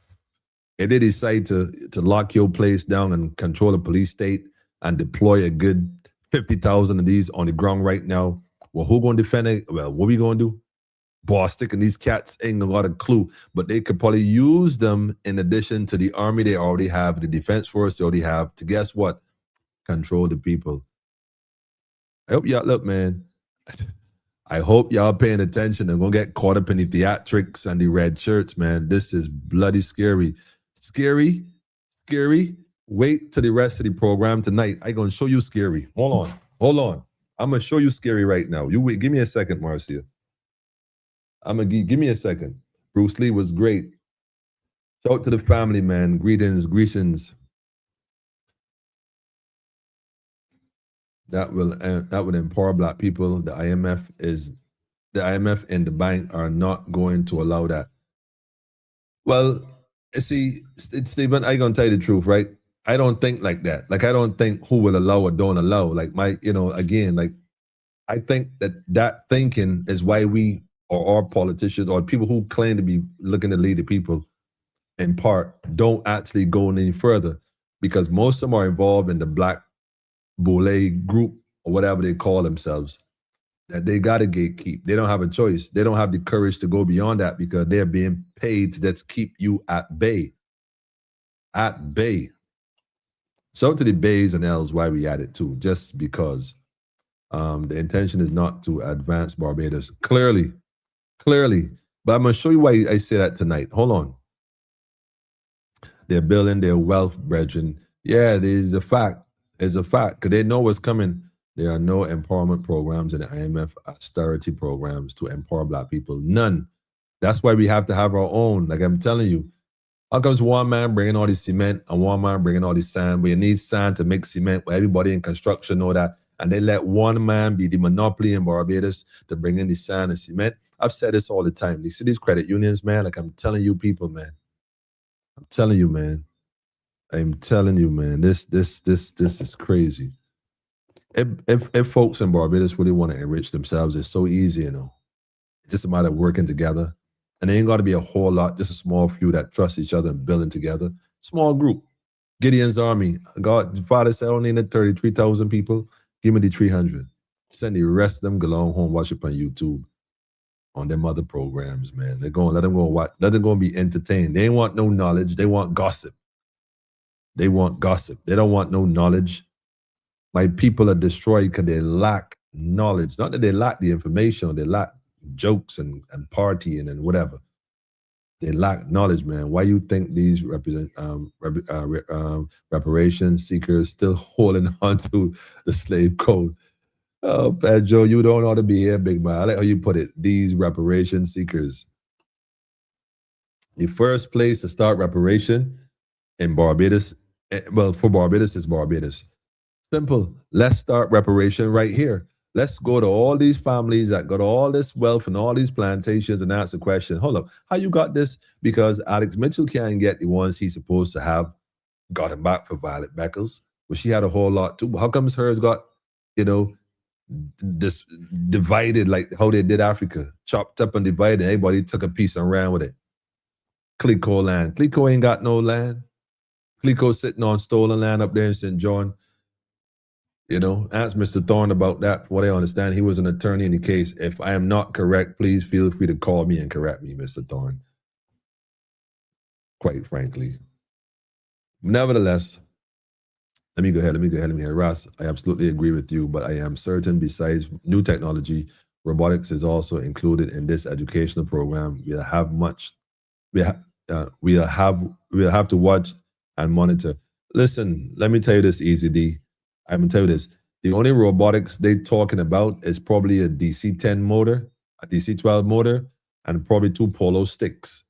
they decide to lock your place down and control the police state and deploy a good 50,000 of these on the ground right now, well, who going to defend it? Well, what we going to do? Boss, sticking these cats ain't got a clue, but they could probably use them in addition to the army they already have, the defense force they already have, to guess what? control the people. I hope y'all look, man. I hope y'all paying attention and gonna get caught up in the theatrics and the red shirts, man. This is bloody scary. Scary, scary. Wait till the rest of the program tonight. I gonna show you scary. Hold on. I'm gonna show you scary right now. You wait, give me a second, Marcia. I'm gonna give me a second. Bruce Lee was great. Shout out to the family, man. Greetings. That will empower Black people. The IMF and the bank are not going to allow that. Well, see, Stephen, I gonna tell you the truth, right? I don't think like that. Like, I don't think who will allow or don't allow. Like, again, like, I think that thinking is why we or our politicians or people who claim to be looking to lead the people in part don't actually go any further, because most of them are involved in the Black Boule group or whatever they call themselves, that they got to gatekeep. They don't have a choice. They don't have the courage to go beyond that because they're being paid to just keep you at bay. At bay. Shout out to the bays and L's why we at it too, just because the intention is not to advance Barbados. Clearly. But I'm going to show you why I say that tonight. Hold on. They're building their wealth, brethren. Yeah, it is a fact. It's a fact because they know what's coming. There are no empowerment programs in the IMF austerity programs to empower Black people. None. That's why we have to have our own. Like I'm telling you, how comes one man bringing all this cement and one man bringing all this sand? But you need sand to make cement where everybody in construction know that. And they let one man be the monopoly in Barbados to bring in the sand and cement. I've said this all the time. You see these credit unions, man? Like I'm telling you people, man. I'm telling you, man. This is crazy. If folks in Barbados really want to enrich themselves, it's so easy, you know. It's just a matter of working together. And there ain't got to be a whole lot, just a small few that trust each other and building together. Small group. Gideon's army. God, Father said, I only need 33,000 people. Give me the 300. Send the rest of them go along home, watch it on YouTube, on them other programs, man. They're going, let them go watch. Let them go and be entertained. They ain't want no knowledge. They want gossip. They want gossip. They don't want no knowledge. My people are destroyed because they lack knowledge. Not that they lack the information, they lack jokes and partying and whatever. They lack knowledge, man. Why you think these reparation seekers still holding on to the slave code? Oh, Pedro, you don't ought to be here, big man. I like how you put it. These reparation seekers. The first place to start reparation in Barbados, well, for Barbados is Barbados. Simple. Let's start reparation right here. Let's go to all these families that got all this wealth and all these plantations and ask the question, hold up, how you got this? Because Alex Mitchell can't get the ones he's supposed to have. Got him back for Violet Beckles, but she had a whole lot too. How comes hers got, this divided like how they did Africa? Chopped up and divided. Everybody took a piece and ran with it. Clico land. Clico ain't got no land. Clico sitting on stolen land up there in St. John. Ask Mr. Thorne about that. From what I understand, he was an attorney in the case. If I am not correct, please feel free to call me and correct me, Mr. Thorne. Quite frankly. Nevertheless, let me go ahead. Ross, I absolutely agree with you, but I am certain besides new technology, robotics is also included in this educational program. We'll have to watch and monitor. Listen, let me tell you this, Easy D. I'm gonna tell you this. The only robotics they talking about is probably a DC-10 motor, a DC-12 motor, and probably 2 polo sticks.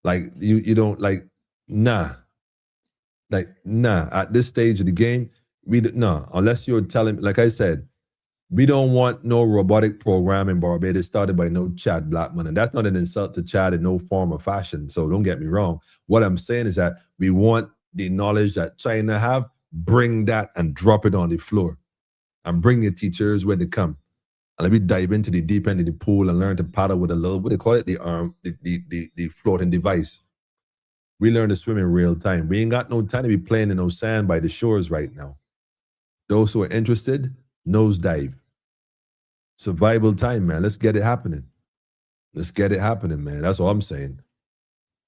Like you don't like, nah. Like, nah. At this stage of the game, unless you're telling, like I said, we don't want no robotic program in Barbados started by no Chad Blackman. And that's not an insult to Chad in no form or fashion. So don't get me wrong. What I'm saying is that we want the knowledge that China have, bring that and drop it on the floor. And bring your teachers when they come. And let me dive into the deep end of the pool and learn to paddle with a little, what they call it, the floating device. We learn to swim in real time. We ain't got no time to be playing in no sand by the shores right now. Those who are interested, nosedive. Survival time, man. Let's get it happening. Let's get it happening, man. That's all I'm saying.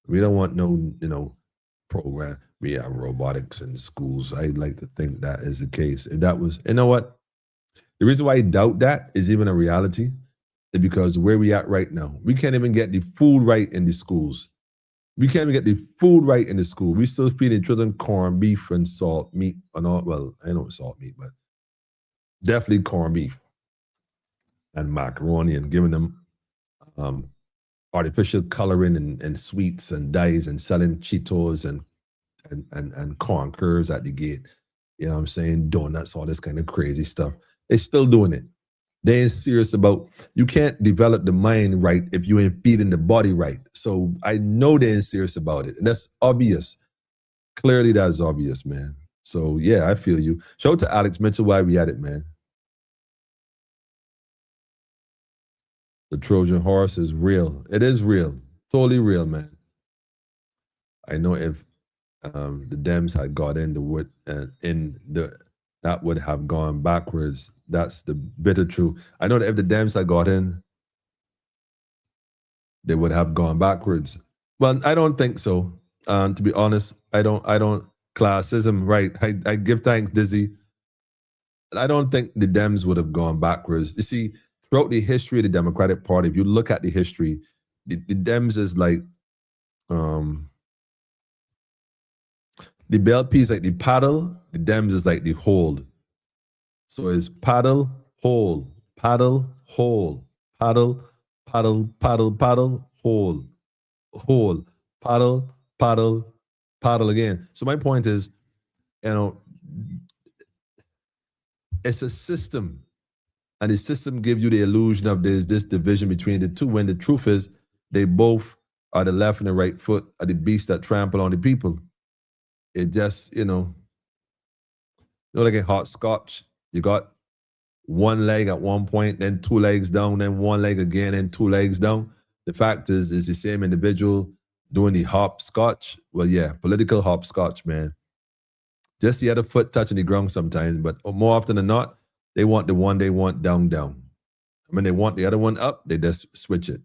We don't want no, program. We have robotics in schools. I'd like to think that is the case. If that was, you know what? The reason why I doubt that is even a reality is because where we at right now, we can't even get the food right in the schools. We can't even get the food right in the school. We still feeding children corn, beef, and salt meat, and all. Well, I know it's salt meat, but definitely corn beef and macaroni, and giving them artificial coloring and sweets and dyes, and selling Cheetos and corn curds at the gate. You know what I'm saying? Donuts, all this kind of crazy stuff. They're still doing it. They ain't serious about, you can't develop the mind right if you ain't feeding the body right. So I know they ain't serious about it. And that's obvious. Clearly that's obvious, man. So yeah, I feel you. Shout out to Alex Mitchell, why we at it, man. The Trojan horse is real. It is real. Totally real, man. I know if the Dems had got in the wood in the that would have gone backwards. That's the bitter truth. I know that if the Dems had got in, they would have gone backwards. Well, I don't think so. To be honest, I don't. Classism, right? I give thanks, Dizzy. I don't think the Dems would have gone backwards. You see, throughout the history of the Democratic Party, if you look at the history, the Dems is like the BLP is like the paddle, the Dems is like the hold. So it's paddle, hold, paddle, hold, paddle, paddle, paddle, paddle, hold, paddle, paddle, paddle again. So my point is, you know, it's a system. And the system gives you the illusion of there's this division between the two, when the truth is they both are the left and the right foot of the beast that trample on the people. It just, like a hot scotch. You got one leg at one point, then two legs down, then one leg again, and two legs down. The fact is the same individual doing the hopscotch. Well, yeah, political hopscotch, man. Just the other foot touching the ground sometimes, but more often than not, they want the one they want down. When they want the other one up, they just switch it.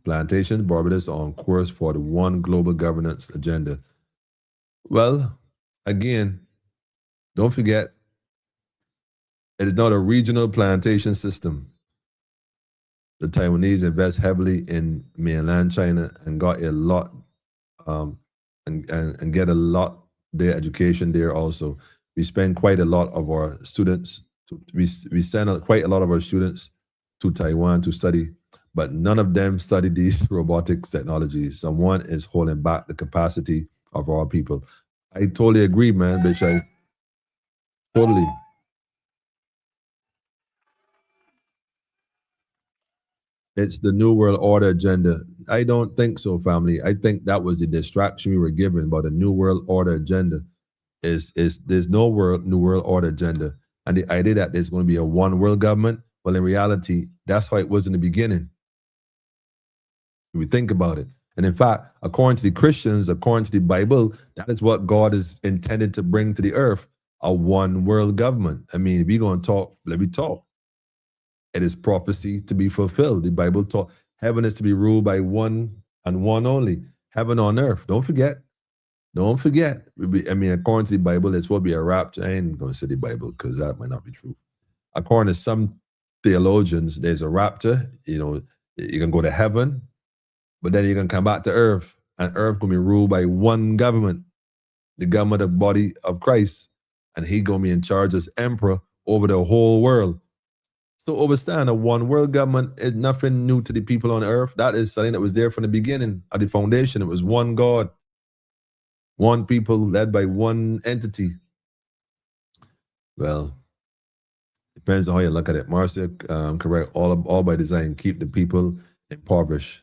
Plantations, Barbados on course for the one global governance agenda. Well, again, don't forget, it is not a regional plantation system. The Taiwanese invest heavily in mainland China and got a lot, and get a lot their education there also. We spend quite a lot of our students, we send quite a lot of our students to Taiwan to study, but none of them study these robotics technologies. Someone is holding back the capacity of our people. I totally agree, man, bitch. Totally. It's the New World Order agenda. I don't think so, family. I think that was the distraction we were given by the New World Order agenda. Is there's no New World Order agenda. And the idea that there's going to be a one world government, well, in reality, that's how it was in the beginning. If we think about it. And in fact, according to the Christians, according to the Bible, that is what God is intended to bring to the earth, a one world government. I mean, if we're going to talk, let me talk. It is prophecy to be fulfilled. The Bible taught heaven is to be ruled by one and one only, heaven on earth. Don't forget. Don't forget. I mean, according to the Bible, it's what be a rapture. I ain't going to say the Bible because that might not be true. According to some theologians, there's a rapture. You can go to heaven, but then you're going to come back to earth, and earth going to be ruled by one government, the government of body of Christ, and he going to be in charge as emperor over the whole world. So understand, a one world government is nothing new to the people on earth. That is something that was there from the beginning, at the foundation. It was one God, one people led by one entity. Well, depends on how you look at it. Marcia, correct, all by design, keep the people impoverished.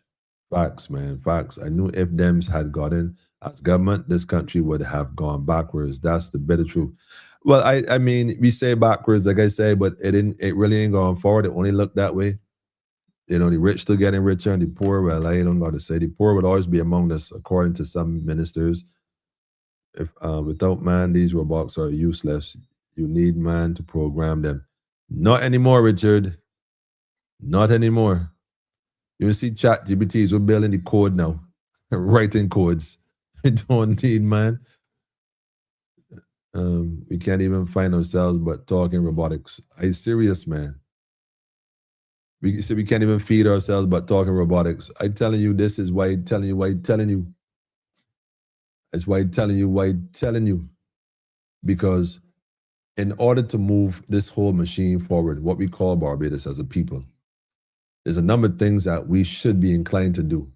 Facts, man, facts. I knew if Dems had gotten as government, this country would have gone backwards. That's the bitter truth. Well, I mean, we say backwards, like I say, but it really ain't going forward. It only looked that way. The rich still getting richer and the poor, well, I don't got to say. The poor would always be among us, according to some ministers. If without man, these robots are useless. You need man to program them. Not anymore, Richard. Not anymore. You see ChatGPTs, we're building the code now. writing codes. We don't need man. We can't even find ourselves but talking robotics. I serious, man. We can't even feed ourselves but talking robotics. I telling you, this is why telling you, why telling you. It's why telling you, why telling you. Because in order to move this whole machine forward, what we call Barbados as a people, there's a number of things that we should be inclined to do.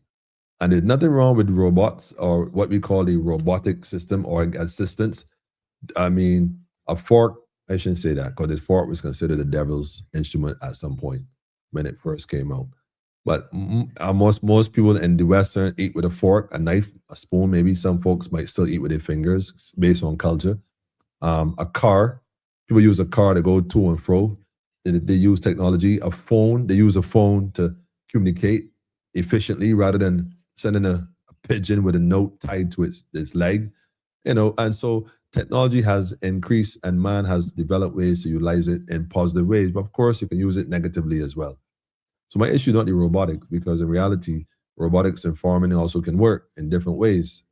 And there's nothing wrong with robots or what we call the robotic system or assistance. I mean, a fork, I shouldn't say that because the fork was considered the devil's instrument at some point when it first came out. But most people in the Western eat with a fork, a knife, a spoon. Maybe some folks might still eat with their fingers based on culture. A car, people use a car to go to and fro. They use technology. A phone, they use a phone to communicate efficiently rather than sending a pigeon with a note tied to its leg. And so technology has increased and man has developed ways to utilize it in positive ways. But of course, you can use it negatively as well. So my issue is not the robotics, because in reality, robotics and farming also can work in different ways.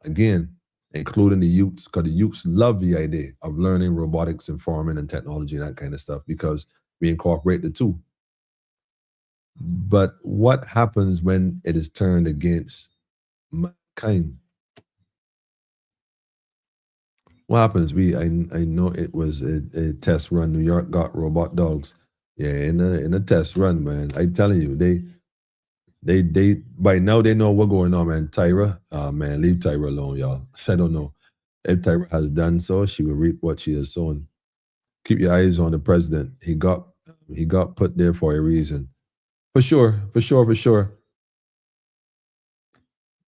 Again, including the youths, because the youths love the idea of learning robotics and farming and technology and that kind of stuff because we incorporate the two. But what happens when it is turned against mankind? What happens? I know it was a test run. New York got robot dogs. Yeah, in a test run, man. I telling you, they by now they know what's going on, man. Tyra, man, leave Tyra alone, y'all. I don't know. If Tyra has done so, she will reap what she has sown. Keep your eyes on the president. He got put there for a reason. For sure, for sure, for sure.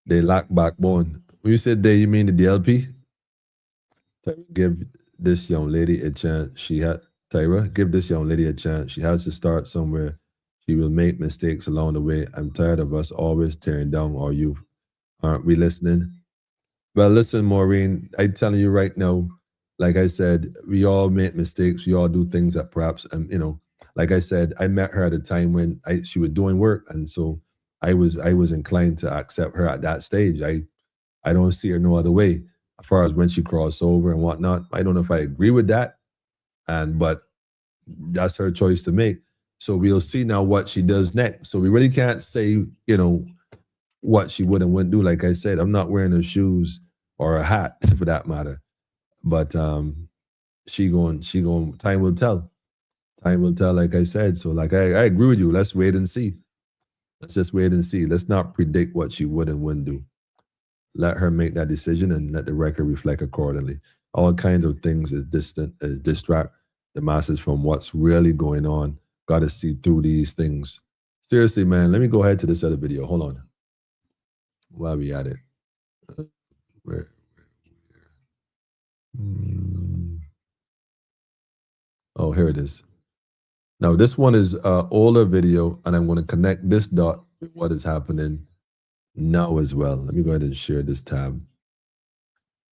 They lack backbone. When you said they, you mean the DLP? Give this young lady a chance. Tyra, give this young lady a chance. She has to start somewhere. She will make mistakes along the way. I'm tired of us always tearing down our youth. Aren't we listening? Well, listen, Maureen, I'm telling you right now, like I said, we all make mistakes. We all do things that perhaps, like I said, I met her at a time when she was doing work. And so I was inclined to accept her at that stage. I don't see her no other way as far as when she crossed over and whatnot. I don't know if I agree with that. But that's her choice to make. So we'll see now what she does next. So we really can't say, what she would and wouldn't do. Like I said, I'm not wearing her shoes or a hat for that matter. But she going, time will tell. Time will tell, like I said. So like I agree with you. Let's wait and see. Let's just wait and see. Let's not predict what she would and wouldn't do. Let her make that decision and let the record reflect accordingly. All kinds of things distract the masses from what's really going on. Got to see through these things. Seriously, man, let me go ahead to this other video. Hold on. While we at it. Where? Oh, here it is. Now, this one is an older video, and I'm going to connect this dot with what is happening now as well. Let me go ahead and share this tab.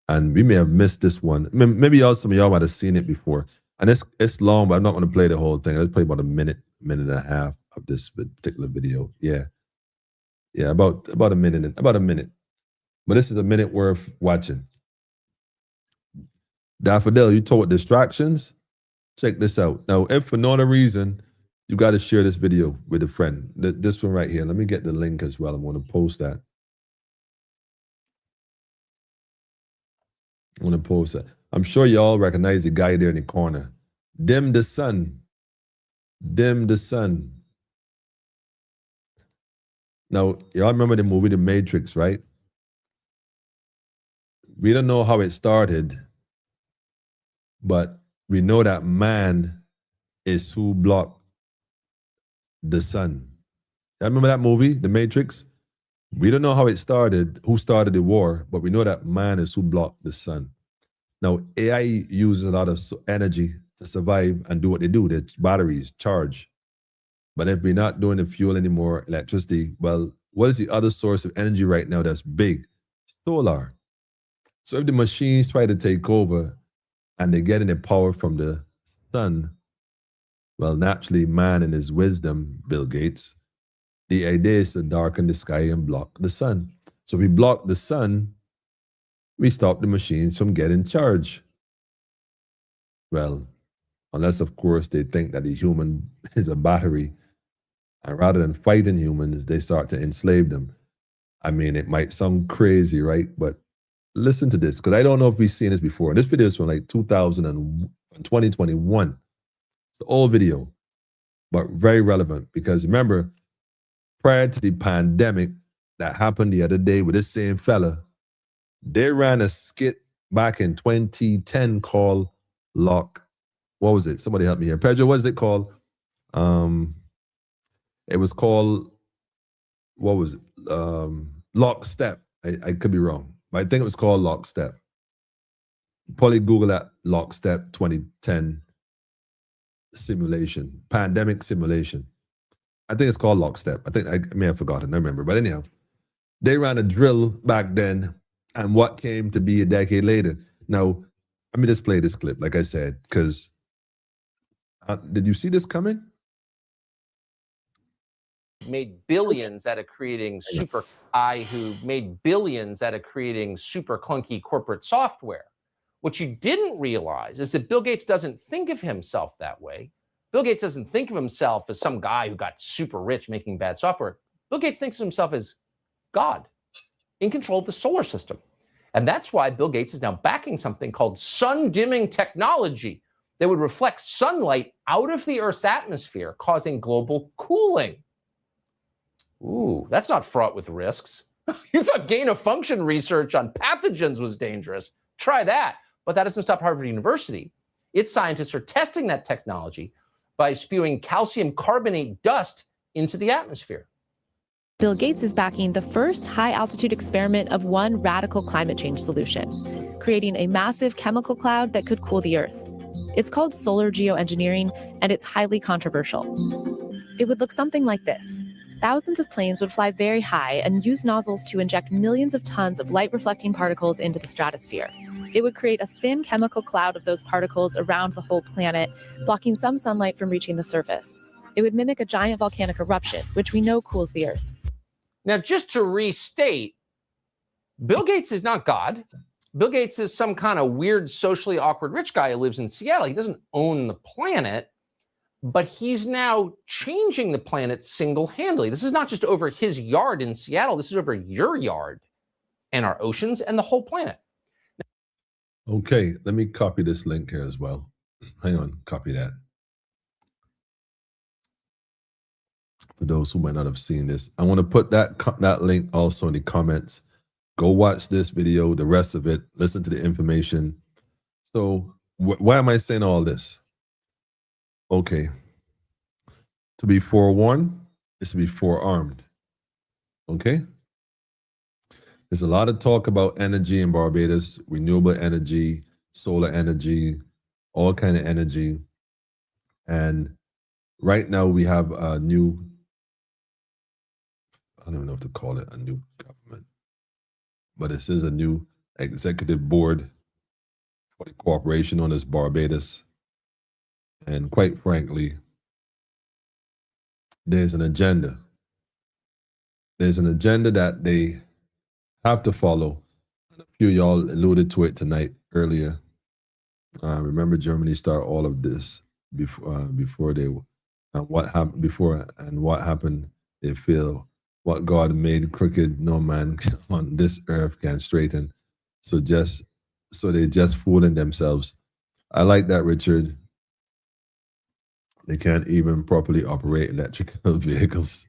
And we may have missed this one. Maybe some of y'all might have seen it before. And it's long, but I'm not going to play the whole thing. Let's play about a minute and a half of this particular video. Yeah. Yeah, about a minute. But this is a minute worth watching. Daffodil, you told distractions? Check this out. Now, if for no other reason, you got to share this video with a friend. This one right here. Let me get the link as well. I'm going to post that. I'm going to post that. I'm sure y'all recognize the guy there in the corner. Dim the sun. Dim the sun. Now, y'all remember the movie The Matrix, right? We don't know how it started, but we know that man is who blocked the sun. Y'all remember that movie, The Matrix? We don't know how it started, who started the war, but we know that man is who blocked the sun. Now, AI uses a lot of energy to survive and do what they do. The batteries charge. But if we're not doing the fuel anymore, electricity, well, what is the other source of energy right now that's big? Solar. So if the machines try to take over and they're getting the power from the sun, well, naturally, man in his wisdom, Bill Gates, the idea is to darken the sky and block the sun. So we block the sun, we stop the machines from getting charged. Well, unless, of course, they think that the human is a battery, and rather than fighting humans, they start to enslave them. I mean, it might sound crazy, right? But listen to this, because I don't know if we've seen this before. This video is from like 2021. It's an old video, but very relevant, because remember, prior to the pandemic that happened the other day with this same fella, they ran a skit back in 2010 called Lock. What was it? Somebody help me here. Pedro, what is it called? It was called, what was it? Lockstep. I could be wrong, but I think it was called Lockstep. Probably Google that, Lockstep 2010 simulation, pandemic simulation. I think it's called Lockstep. I think I may have forgotten. I remember. But anyhow, they ran a drill back then, and what came to be a decade later. Now, let me just play this clip, like I said, because did you see this coming? Made billions out of creating super AI, who made billions out of creating super clunky corporate software. What you didn't realize is that Bill Gates doesn't think of himself that way. Bill Gates doesn't think of himself as some guy who got super rich making bad software. Bill Gates thinks of himself as God in control of the solar system. And that's why Bill Gates is now backing something called sun dimming technology that would reflect sunlight out of the Earth's atmosphere, causing global cooling. Ooh, that's not fraught with risks. You thought gain-of-function research on pathogens was dangerous. Try that. But that doesn't stop Harvard University. Its scientists are testing that technology by spewing calcium carbonate dust into the atmosphere. Bill Gates is backing the first high-altitude experiment of one radical climate change solution, creating a massive chemical cloud that could cool the Earth. It's called solar geoengineering, and it's highly controversial. It would look something like this. Thousands of planes would fly very high and use nozzles to inject millions of tons of light-reflecting particles into the stratosphere. It would create a thin chemical cloud of those particles around the whole planet, blocking some sunlight from reaching the surface. It would mimic a giant volcanic eruption, which we know cools the Earth. Now, just to restate, Bill Gates is not God. Bill Gates is some kind of weird, socially awkward rich guy who lives in Seattle. He doesn't own the planet, but he's now changing the planet single-handedly. This is not just over his yard in Seattle. This is over your yard and our oceans and the whole planet. Okay, let me copy this link here as well. Hang on, copy that. For those who might not have seen this, I want to put that link also in the comments. Go watch this video, the rest of it, listen to the information. So why am I saying all this? Okay, to be forewarned is to be forearmed. Okay, there's a lot of talk about energy in Barbados, renewable energy, solar energy, all kind of energy. And right now we have a new, I don't even know if to call it a new government, but this is a new executive board for the corporation known as Barbados. And quite frankly, there's an agenda. There's an agenda that they have to follow. A few of y'all alluded to it tonight earlier. Remember, Germany started all of this before they, and what happened before, and what happened. They feel what God made crooked, no man on this earth can straighten. So they just fooling themselves. I like that, Richard. They can't even properly operate electrical vehicles.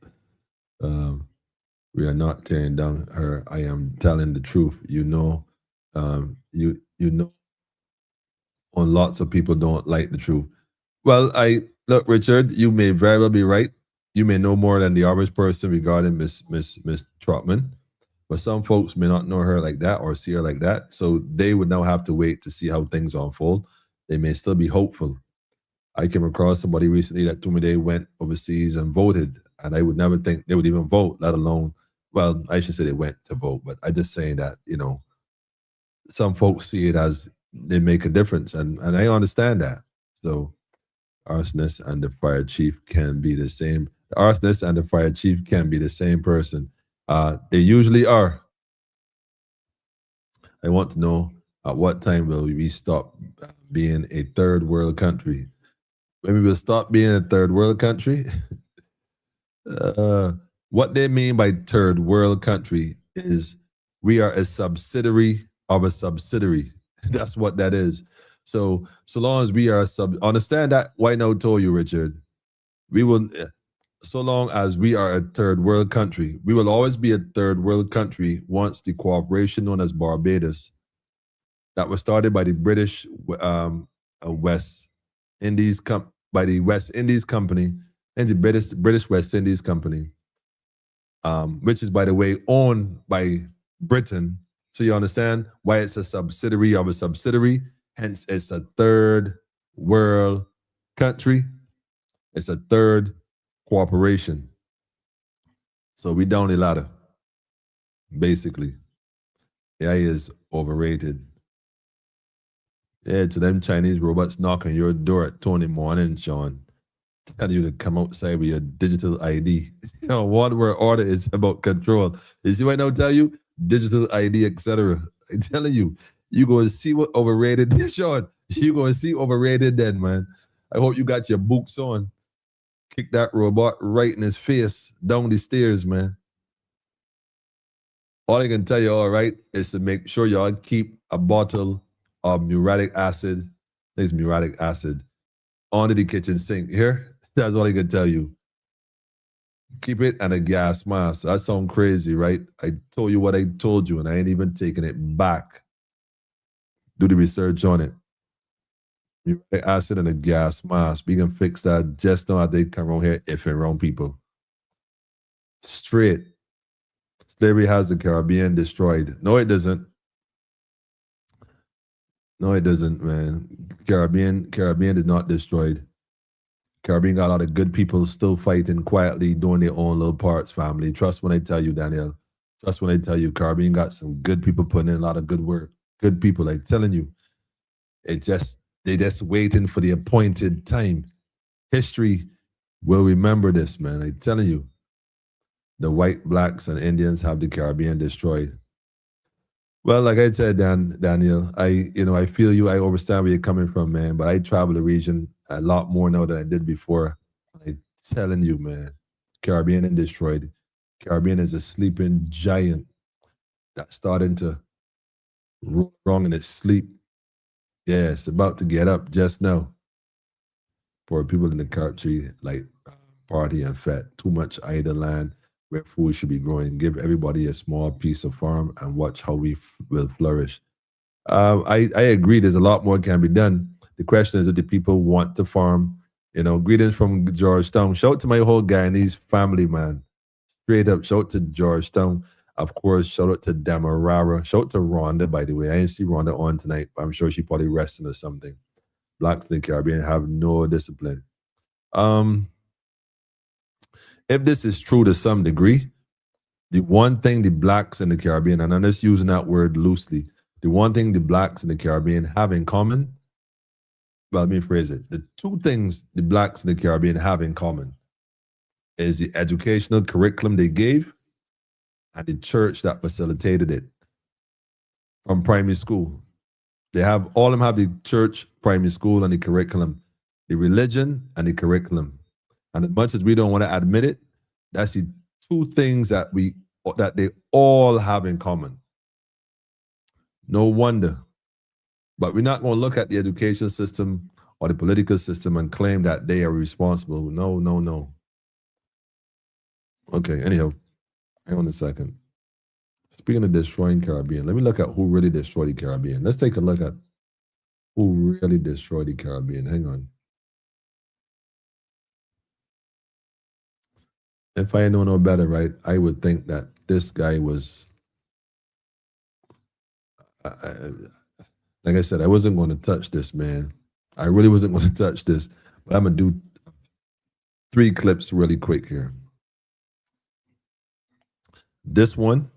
We are not tearing down her. I am telling the truth. You know, you know, on lots of people don't like the truth. Well, look, Richard, you may very well be right. You may know more than the average person regarding Miss Trotman, but some folks may not know her like that or see her like that. So they would now have to wait to see how things unfold. They may still be hopeful. I came across somebody recently that told me they went overseas and voted, and I would never think they would even vote, let alone, well, I should say they went to vote, but I'm just saying that, you know, some folks see it as they make a difference, and I understand that. So arsonist and the fire chief can be the same. The arsonist and the fire chief can be the same person. They usually are. I want to know at what time will we stop being a third world country? When we will stop being a third world country? What they mean by third world country is we are a subsidiary of a subsidiary. That's what that is. So long as we are understand that White Note told you, Richard, we will, so long as we are a third world country, we will always be a third world country once the cooperation known as Barbados, that was started by the British West Indies by the West Indies Company and the British West Indies Company, which is, by the way, owned by Britain. So you understand why it's a subsidiary of a subsidiary. Hence, it's a third world country. It's a third cooperation. So we down the ladder, basically. AI is overrated. Yeah, to them Chinese robots knocking your door at 20 morning, Sean. Tell you to come outside with your digital ID. You know, one word order is about control. You see what I now tell you? Digital ID, etc. I'm telling you, you go and see what overrated, Sean. You go and see overrated then, man. I hope you got your boots on. Kick that robot right in his face down the stairs, man. All I can tell you, all right, is to make sure y'all keep a bottle of muriatic acid. There's muriatic acid under the kitchen sink. Here, that's all I can tell you. Keep it and a gas mask. That sounds crazy, right? I told you what I told you, and I ain't even taking it back. Do the research on it. Muriatic acid and a gas mask. We can fix that just now as they come around here ifing around people. Straight. Slavery has the Caribbean destroyed. No, it doesn't. No, it doesn't, man. Caribbean is not destroyed. Caribbean got a lot of good people still fighting quietly, doing their own little parts, family. Trust when I tell you, Daniel. Trust when I tell you, Caribbean got some good people putting in a lot of good work. Good people, I'm telling you. They just waiting for the appointed time. History will remember this, man. I'm telling you. The white, blacks, and Indians have the Caribbean destroyed. Well, like I said, Daniel, I feel you. I understand where you're coming from, man. But I travel the region a lot more now than I did before. I'm telling you, man, Caribbean is destroyed. Caribbean is a sleeping giant that's starting to roll wrong in its sleep. Yeah, it's about to get up just now. For people in the country, like party and fat, too much idle land where food should be growing. Give everybody a small piece of farm and watch how we will flourish. I agree. There's a lot more can be done. The question is, if the people want to farm? You know, greetings from Georgetown. Shout out to my whole Guyanese family, man. Straight up, shout out to Georgetown. Of course, shout out to Demerara. Shout out to Rhonda, by the way. I didn't see Rhonda on tonight, but I'm sure she probably resting or something. Blacks in the Caribbean have no discipline. If this is true to some degree, the one thing the blacks in the Caribbean, and I'm just using that word loosely, the one thing the blacks in the Caribbean have in common, well, let me phrase it. The two things the blacks in the Caribbean have in common is the educational curriculum they gave and the church that facilitated it from primary school. All of them have the church, primary school, and the curriculum, the religion and the curriculum. And as much as we don't want to admit it, that's the two things that they all have in common. No wonder. But we're not going to look at the education system or the political system and claim that they are responsible. No. Okay, anyhow, hang on a second. Speaking of destroying Caribbean, let me look at who really destroyed the Caribbean. Let's take a look at who really destroyed the Caribbean. Hang on. If I know no better, right, I would think that this guy was, like I said, I wasn't going to touch this, man. I really wasn't going to touch this, but I'm going to do 3 clips really quick here. This one.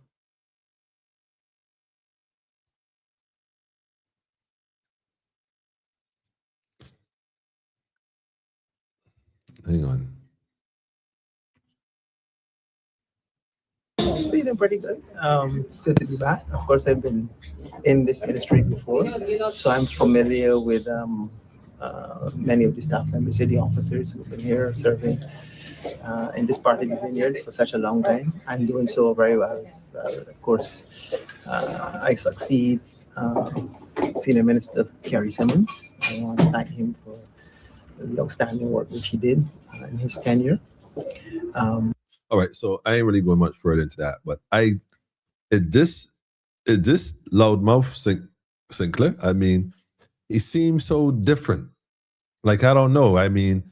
Hang on. See feeling pretty good. It's good to be back. Of course, I've been in this ministry before, so I'm familiar with many of the staff members, the officers who've been here serving in this part of the vineyard for such a long time and doing so very well. Of course, I succeed Senior Minister Kerry Simmons. I want to thank him for the outstanding work which he did in his tenure. All right, so I ain't really going much further into that, but this loudmouth Sinclair. I mean, he seems so different. Like, I don't know. I mean,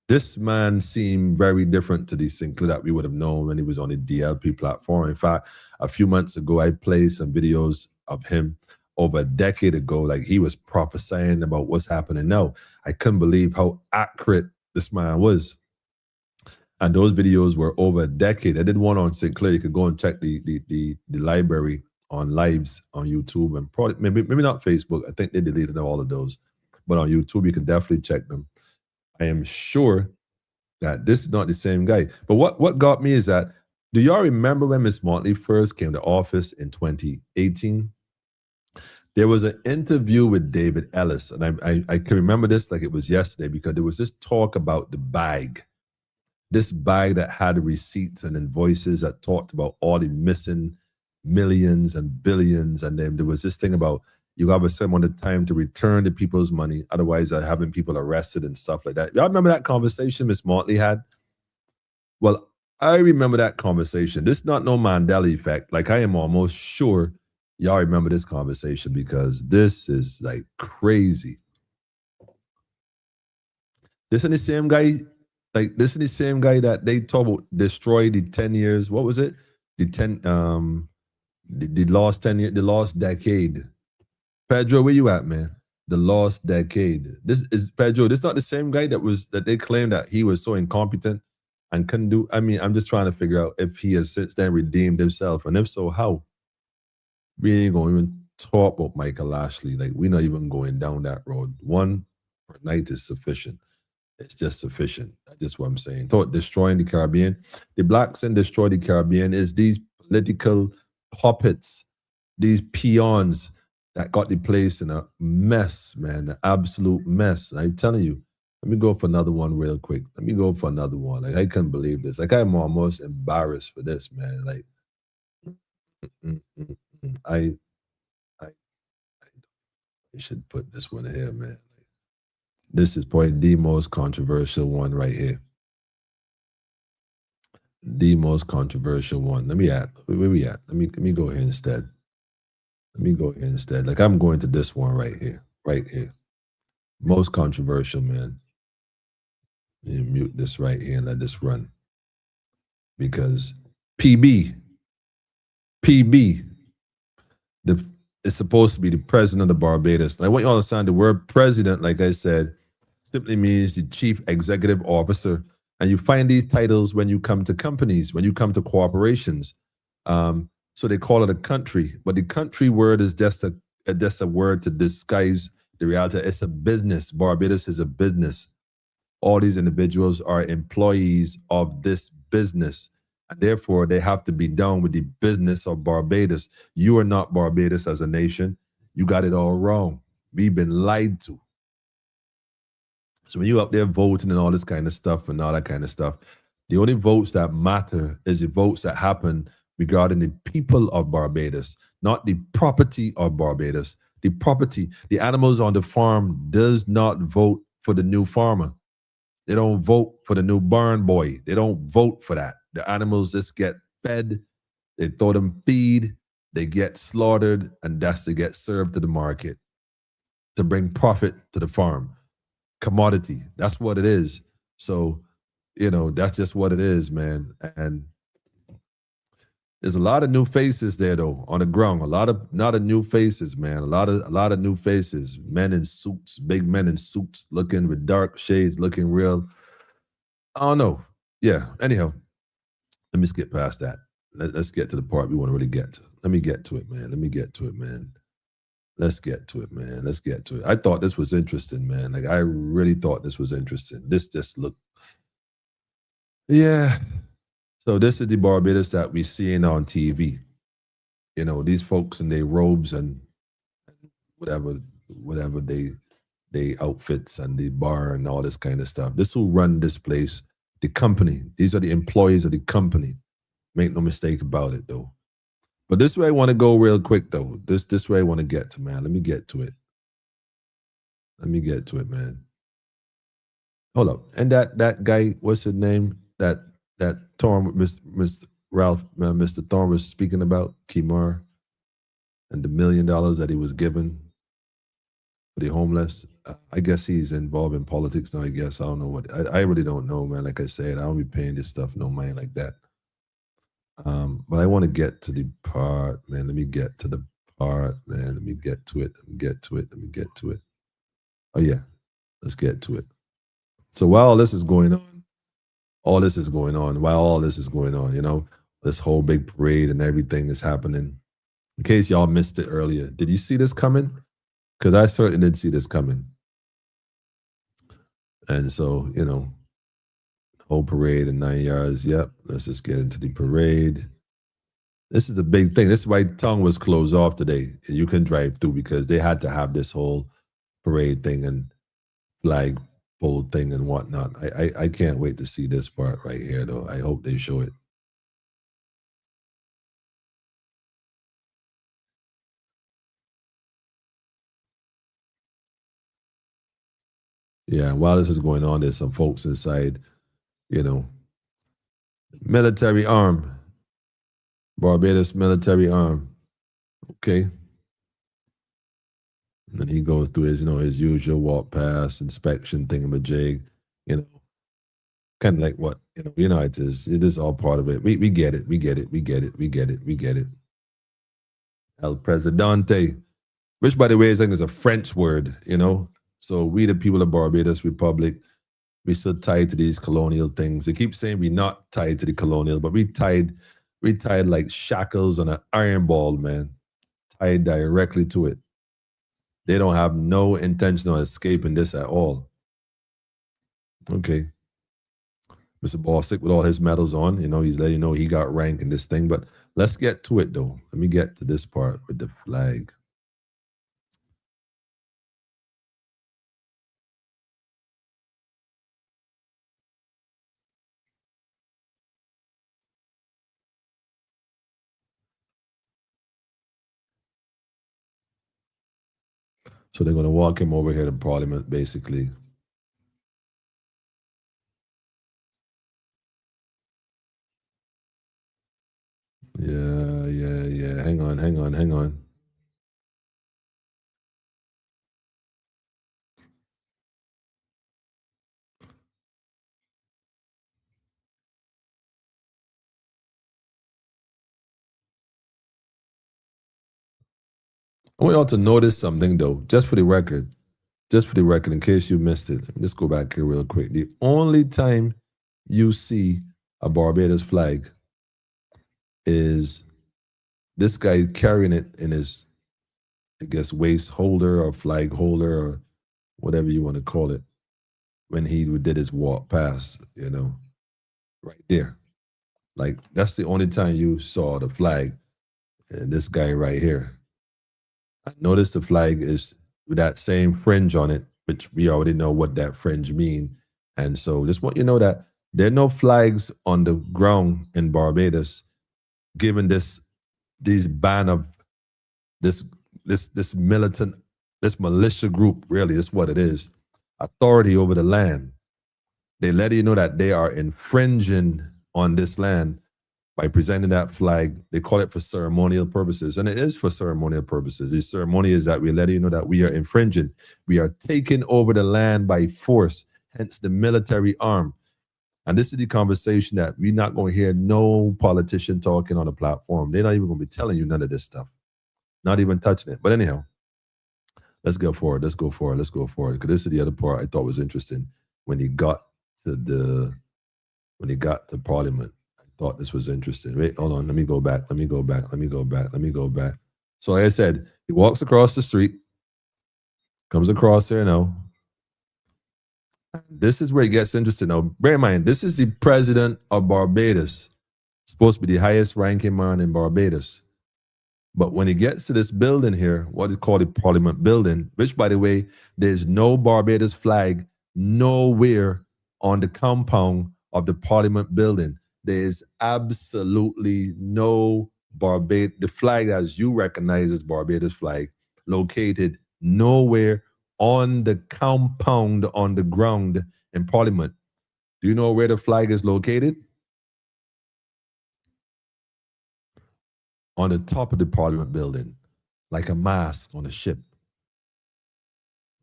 this man seemed very different to the Sinclair that we would have known when he was on the DLP platform. In fact, a few months ago, I played some videos of him over a decade ago. Like, he was prophesying about what's happening now. I couldn't believe how accurate this man was. And those videos were over a decade. I did one on Sinclair. You could go and check the library on lives on YouTube and probably maybe not Facebook. I think they deleted all of those. But on YouTube, you can definitely check them. I am sure that this is not the same guy. But what got me is that, do y'all remember when Miss Motley first came to office in 2018? There was an interview with David Ellis, and I can remember this like it was yesterday, because there was this talk about the bag. This bag that had receipts and invoices that talked about all the missing millions and billions. And then there was this thing about you have a certain amount of time to return the people's money. Otherwise, they're having people arrested and stuff like that. Y'all remember that conversation Miss Motley had? Well, I remember that conversation. This is not no Mandela effect. Like, I am almost sure y'all remember this conversation, because this is like crazy. This is the same guy. Like, this is the same guy that they talk about destroy the 10 years. What was it? The lost 10 years, the lost decade. Pedro, where you at, man? The lost decade. This is Pedro. This is not the same guy that they claimed that he was so incompetent and couldn't do. I mean, I'm just trying to figure out if he has since then redeemed himself. And if so, how? We ain't going to even talk about Michael Ashley. Like, we're not even going down that road. One per night is sufficient. It's just sufficient. That's just what I'm saying. Destroying the Caribbean. The blacks in Destroy the Caribbean is these political puppets, these peons that got the place in a mess, man, an absolute mess. I'm telling you. Let me go for another one real quick. Let me go for another one. Like, I can't believe this. Like, I'm almost embarrassed for this, man. Like, I should put this one here, man. This is probably the most controversial one right here. The most controversial one. Let me at where we at? Let me go here instead. Let me go here instead. Like, I'm going to this one right here. Right here. Most controversial, man. You mute this right here and let this run. Because PB is supposed to be the president of Barbados. And I want you all to understand the word president, like I said, simply means the chief executive officer. And you find these titles when you come to companies, when you come to corporations. So they call it a country, but the country word is just a word to disguise the reality. It's a business. Barbados is a business. All these individuals are employees of this business, and therefore they have to be down with the business of Barbados. You are not Barbados as a nation. You got it all wrong. We've been lied to. So when you're up there voting and all this kind of stuff and all that kind of stuff, the only votes that matter is the votes that happen regarding the people of Barbados, not the property of Barbados. The property, the animals on the farm does not vote for the new farmer. They don't vote for the new barn boy. They don't vote for that. The animals just get fed. They throw them feed. They get slaughtered, and they get served to the market to bring profit to the farm. Commodity. That's what it is. So, that's just what it is, man. And there's a lot of new faces there, though, on the ground. A lot of new faces, man. A lot of new faces. Men in suits, big men in suits, looking with dark shades, looking real. I don't know. Yeah. Anyhow, let me skip past that. Let's get to the part we want to really get to. Let me get to it, man. Let's get to it, man. Let's get to it. I thought this was interesting, man. Like, I really thought this was interesting. This just looked, yeah. So this is the Barbados that we seeing on TV. You know, these folks in their robes and whatever they outfits and the bar and all this kind of stuff. This will run this place. The company. These are the employees of the company. Make no mistake about it, though. But this way I want to go real quick, though. This way I want to get to, man. Let me get to it. Let me get to it, man. Hold up. And that guy, what's his name? That Thorn, Mr. Ralph, Mr. Thorn was speaking about, Kimar, and the $1 million that he was given for the homeless. I guess he's involved in politics now, I guess. I don't know what. I really don't know, man. Like I said, I don't be paying this stuff no mind like that. But I want to get to the part, man. Let me get to the part, man. Let me get to it. Let me get to it. Let me get to it. Oh, yeah. Let's get to it. So while all this is going on, while all this is going on, you know, this whole big parade and everything is happening. In case y'all missed it earlier, did you see this coming? Because I certainly didn't see this coming. And so, you know, whole parade in 9 yards. Yep, let's just get into the parade. This is the big thing. This is why Tongue was closed off today. You can drive through because they had to have this whole parade thing and flag pole thing and whatnot. I can't wait to see this part right here, though. I hope they show it. Yeah, while this is going on, there's some folks inside, you know, military arm, Barbados military arm. Okay. And then he goes through his, you know, his usual walk past inspection thingamajig, you know, kind of like what, you know, it is all part of it. We get it. We get it. We get it. We get it. We get it. El Presidente, which by the way, I think is a French word, you know. So we, the people of Barbados Republic, we still tied to these colonial things. They keep saying we're not tied to the colonial, but we tied like shackles on an iron ball, man, tied directly to it. They don't have no intention of escaping this at all. Okay. Mr. Bossick with all his medals on, you know, he's letting you know he got rank in this thing. But let's get to it, though. Let me get to this part with the flag. So they're going to walk him over here to Parliament, basically. Yeah. Hang on. I want y'all to notice something, though, just for the record, in case you missed it. Let me just go back here real quick. The only time you see a Barbados flag is this guy carrying it in his, I guess, waist holder or flag holder or whatever you want to call it, when he did his walk past, you know, right there. Like, that's the only time you saw the flag. And this guy right here. I noticed the flag is with that same fringe on it, which we already know what that fringe mean. And so just want you to know that there are no flags on the ground in Barbados, given these ban of this militant, this militia group, really, that's what it is, authority over the land. They let you know that they are infringing on this land by presenting that flag. They call it for ceremonial purposes, and it is for ceremonial purposes. The ceremony is that we let you know that we are infringing. We are taking over the land by force, hence the military arm. And this is the conversation that we're not going to hear no politician talking on the platform. They're not even going to be telling you none of this stuff, not even touching it. But anyhow, let's go forward. Because this is the other part I thought was interesting. When he got to Parliament, thought this was interesting. Wait, hold on. Let me go back. So like I said, he walks across the street, comes across there now. This is where it gets interesting. Now, bear in mind, this is the president of Barbados. Supposed to be the highest ranking man in Barbados. But when he gets to this building here, what is called the Parliament Building, which, by the way, there's no Barbados flag nowhere on the compound of the Parliament Building. There's absolutely no the flag as you recognize as Barbados flag, located nowhere on the compound on the ground in Parliament. Do you know where the flag is located? On the top of the Parliament Building, like a mast on a ship.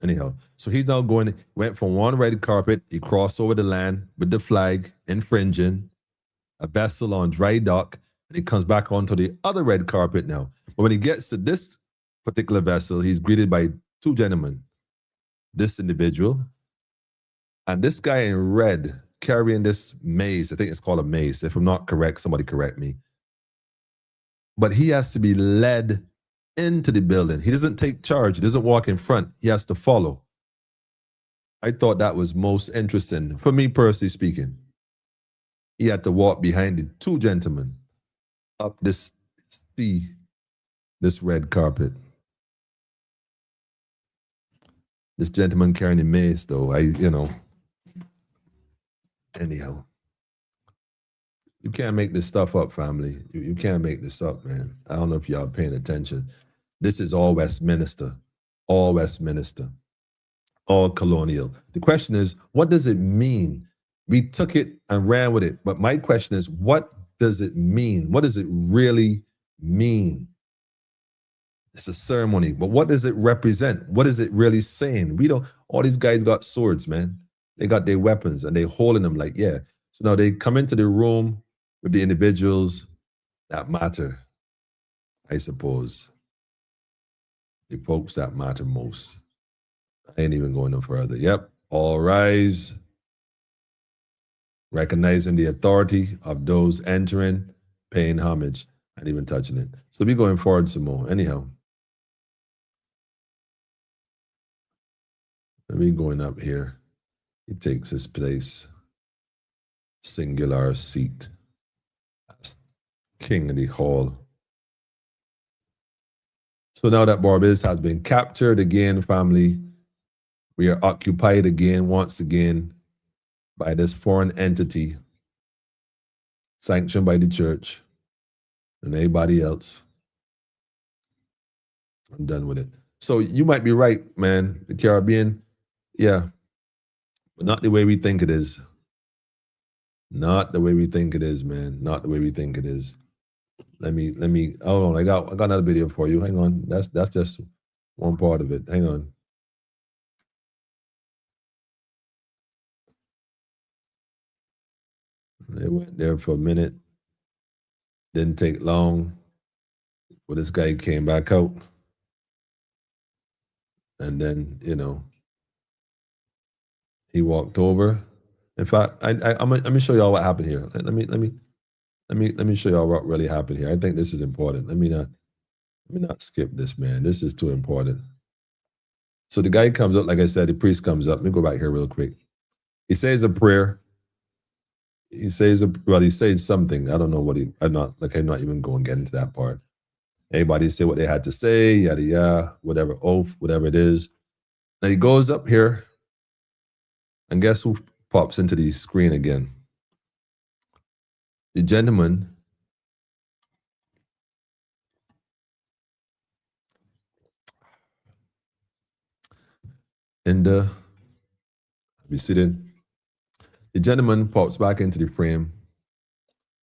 Anyhow, so he's now went from one red carpet, he crossed over the land with the flag infringing, a vessel on dry dock, and he comes back onto the other red carpet now. But when he gets to this particular vessel, he's greeted by two gentlemen, this individual, and this guy in red carrying this mace. I think it's called a mace. If I'm not correct, somebody correct me. But he has to be led into the building. He doesn't take charge. He doesn't walk in front. He has to follow. I thought that was most interesting. For me, personally speaking, he had to walk behind the two gentlemen up this red carpet. This gentleman carrying a mace, though, anyhow. You can't make this stuff up, family. You can't make this up, man. I don't know if y'all paying attention. This is all Westminster, all colonial. The question is, what does it mean? We took it and ran with it. But my question is, what does it mean? What does it really mean? It's a ceremony, but what does it represent? What is it really saying? All these guys got swords, man. They got their weapons and they holding them like, yeah. So now they come into the room with the individuals that matter, I suppose. The folks that matter most. I ain't even going no further. Yep, all rise. Recognizing the authority of those entering, paying homage, and even touching it. So we're going forward some more. Anyhow. Let me going up here. He takes his place. Singular seat as king of the hall. So now that Barbados has been captured again, family, we are occupied again, once again, by this foreign entity sanctioned by the church and anybody else. I'm done with it. So you might be right, man. The Caribbean, yeah, but not the way we think it is. Not the way we think it is, man. Not the way we think it is. Let me, hold on. I got another video for you. Hang on. That's just one part of it. Hang on. They went there for a minute. Didn't take long. But this guy came back out. And then, he walked over. In fact, I'm gonna show y'all what happened here. Let me show y'all what really happened here. I think this is important. Let me not skip this, man. This is too important. So the guy comes up, like I said, the priest comes up. Let me go back here real quick. He says a prayer. He says something. I don't know what I'm not even going to get into that part. Everybody say what they had to say, yada yada, whatever oath, whatever it is. Now he goes up here, and guess who pops into the screen again? The gentleman be sitting. The gentleman pops back into the frame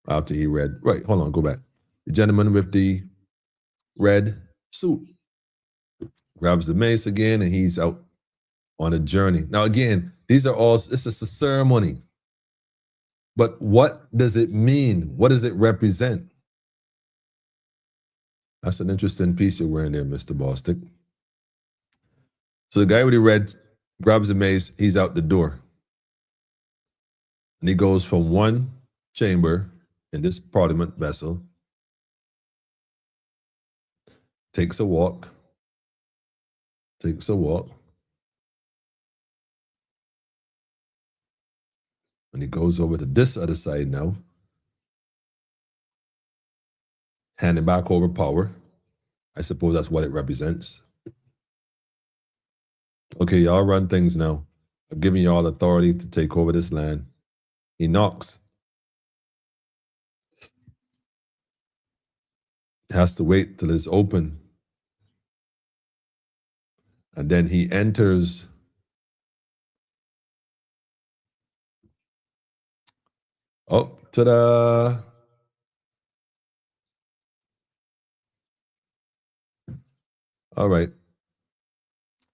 after he read. Right, hold on, go back. The gentleman with the red suit grabs the mace again, and he's out on a journey. Now, again, this is a ceremony. But what does it mean? What does it represent? That's an interesting piece you're wearing there, Mr. Bostic. So the guy with the red grabs the mace, he's out the door. And he goes from one chamber in this parliament vessel, takes a walk, and he goes over to this other side now. handing back over power. I suppose that's what it represents. Okay, y'all run things now. I'm giving y'all authority to take over this land. He knocks. Has to wait till it's open. And then he enters. Oh, ta-da. All right.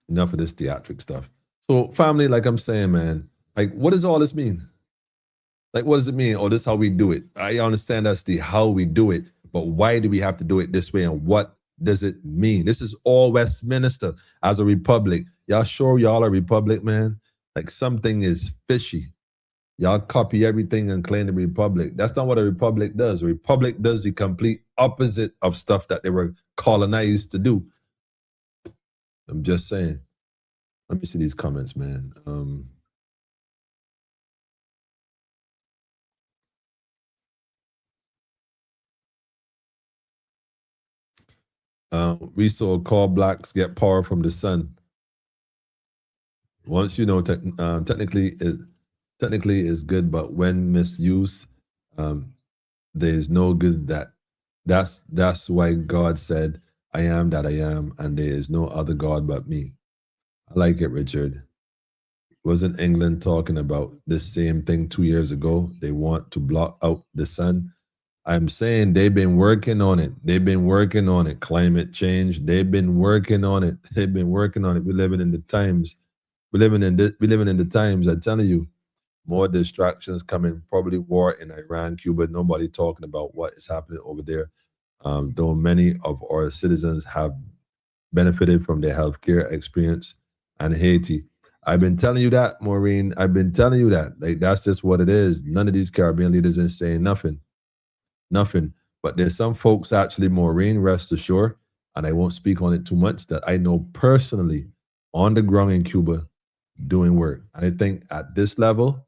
Enough of this theatric stuff. So family, like I'm saying, man, like what does all this mean? Like, what does it mean? Oh, this is how we do it. I understand that's the how we do it, but why do we have to do it this way? And what does it mean? This is all Westminster as a republic. Y'all sure y'all a republic, man? Like something is fishy. Y'all copy everything and claim the republic. That's not what a republic does. A republic does the complete opposite of stuff that they were colonized to do. I'm just saying. Let me see these comments, man. We saw call blacks get power from the sun. Once you know, technically is good, but when misused, there is no good. That's why God said, "I am that I am," and there is no other God but me. I like it, Richard. Wasn't England talking about the same thing 2 years ago? They want to block out the sun. I'm saying they've been working on it. They've been working on it. Climate change. They've been working on it. They've been working on it. We're living in the times. We're living in the times. I'm telling you, more distractions coming. Probably war in Iran, Cuba. Nobody talking about what is happening over there. Though many of our citizens have benefited from their healthcare experience, and Haiti. I've been telling you that, Maureen. I've been telling you that. Like that's just what it is. None of these Caribbean leaders are saying nothing. Nothing. But there's some folks actually, Maureen, rest assured, and I won't speak on it too much, that I know personally on the ground in Cuba doing work. I think at this level,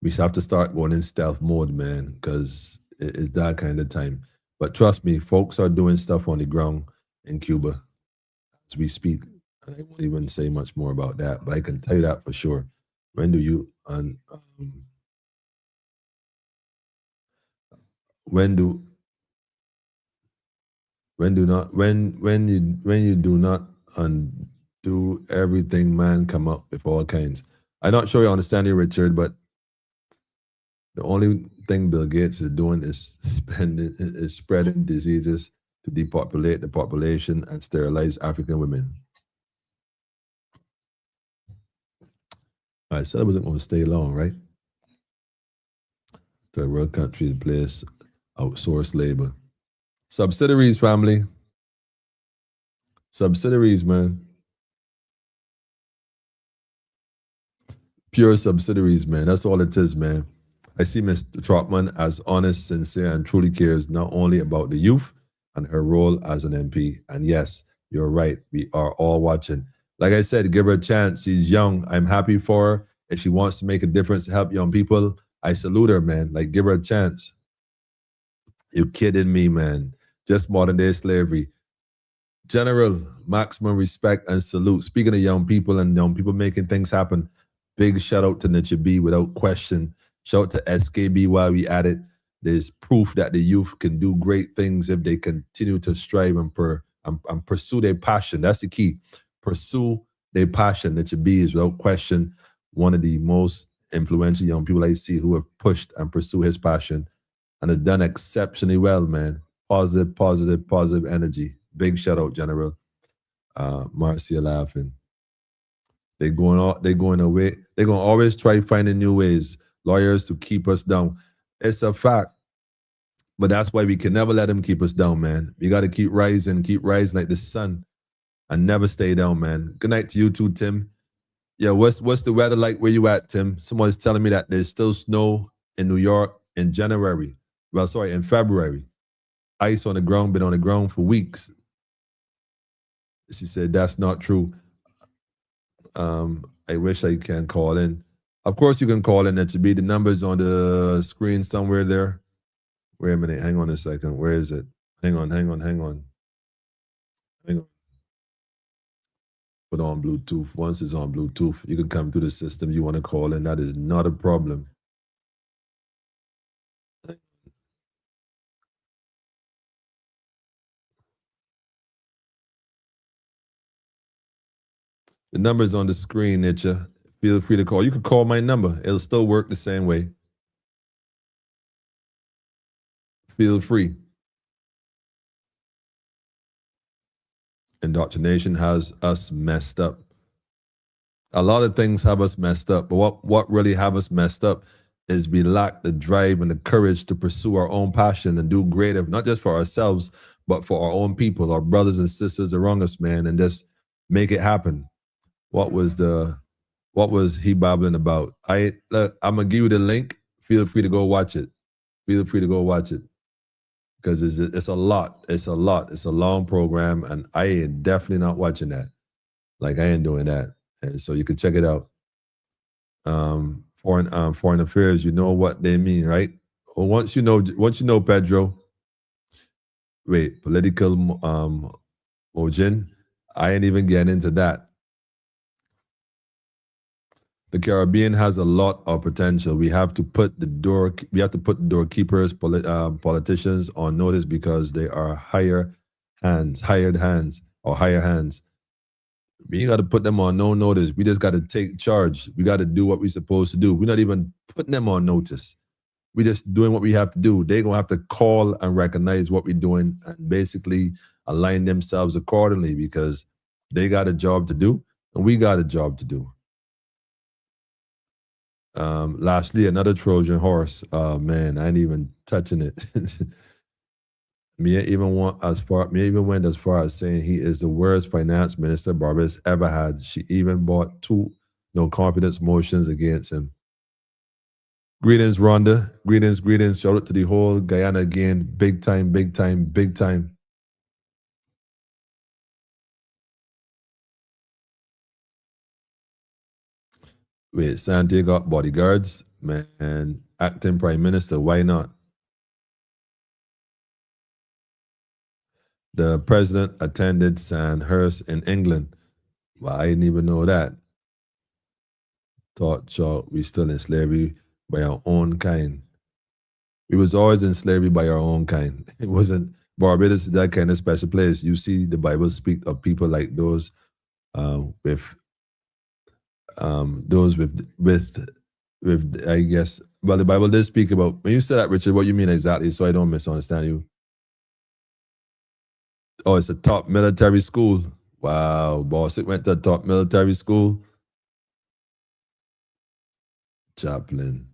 we have to start going in stealth mode, man, because it's that kind of time. But trust me, folks are doing stuff on the ground in Cuba as we speak. And I won't even say much more about that, but I can tell you that for sure. When do you when you do not undo everything, man, come up with all kinds. I'm not sure you understand it, Richard, but the only thing Bill Gates is doing is spreading diseases to depopulate the population and sterilize African women. I said I wasn't going to stay long, right? Third world countries place outsourced labor. Subsidiaries, family. Subsidiaries, man. Pure subsidiaries, man. That's all it is, man. I see Mr. Trotman as honest, sincere, and truly cares not only about the youth and her role as an MP. And yes, you're right. We are all watching. Like I said, give her a chance. She's young. I'm happy for her. If she wants to make a difference to help young people, I salute her, man. Like, give her a chance. You're kidding me, man. Just modern day slavery. General, maximum respect and salute. Speaking of young people and young people making things happen, big shout out to Nature B without question. Shout out to SKB while we at it. There's proof that the youth can do great things if they continue to strive and pursue their passion. That's the key. Pursue their passion. Nature B is without question one of the most influential young people I see who have pushed and pursued his passion and has done exceptionally well, man. Positive energy. Big shout out, General. Marcia laughing. They're going away. They're going to always try finding new ways, lawyers, to keep us down. It's a fact. But that's why we can never let them keep us down, man. We got to keep rising like the sun and never stay down, man. Good night to you too, Tim. Yeah, what's the weather like where you at, Tim? Someone's telling me that there's still snow in New York in January. Well, sorry, in February. Ice on the ground, been on the ground for weeks. She said, that's not true. I wish I can call in. Of course you can call in. That should be the numbers on the screen somewhere there. Wait a minute. Hang on a second. Where is it? Hang on. Put on Bluetooth. Once it's on Bluetooth, you can come through the system you want to call in. That is not a problem. The number's on the screen, Nitcha. Feel free to call. You can call my number. It'll still work the same way. Feel free. Indoctrination has us messed up. A lot of things have us messed up, but what really have us messed up is we lack the drive and the courage to pursue our own passion and do greater, not just for ourselves, but for our own people, our brothers and sisters around us, man, and just make it happen. What was he babbling I'm gonna give you the link. Feel free to go watch it. Because it's a lot. It's a long program, and I ain't definitely not watching that. Like, I ain't doing that. And so you can check it out. Foreign affairs, you know what they mean, right? Well, once you know Pedro. Wait, political Mojin. I ain't even getting into that. The Caribbean has a lot of potential. We have to put the doorkeepers, politicians on notice because they are hired hands. We got to put them on no notice. We just got to take charge. We got to do what we're supposed to do. We're not even putting them on notice. We're just doing what we have to do. They're going to have to call and recognize what we're doing and basically align themselves accordingly because they got a job to do and we got a job to do. Lastly, another Trojan horse. Oh man, I ain't even touching it. Me even went as far as saying he is the worst finance minister Barbados ever had. She even bought 2 no confidence motions against him. Greetings, Rhonda. Greetings. Shout out to the whole Guyana again. Big time. Wait, Santé got bodyguards? Man, acting prime minister, why not? The president attended Sandhurst in England. Well, I didn't even know that. Thought we still in slavery by our own kind. We was always in slavery by our own kind. It wasn't Barbados is that kind of special place. You see the Bible speak of people like those with I guess, well, the Bible did speak about, when you say that, Richard, what you mean exactly, so I don't misunderstand you? Oh, it's a top military school. Wow, boss, it went to a top military school. Chaplain.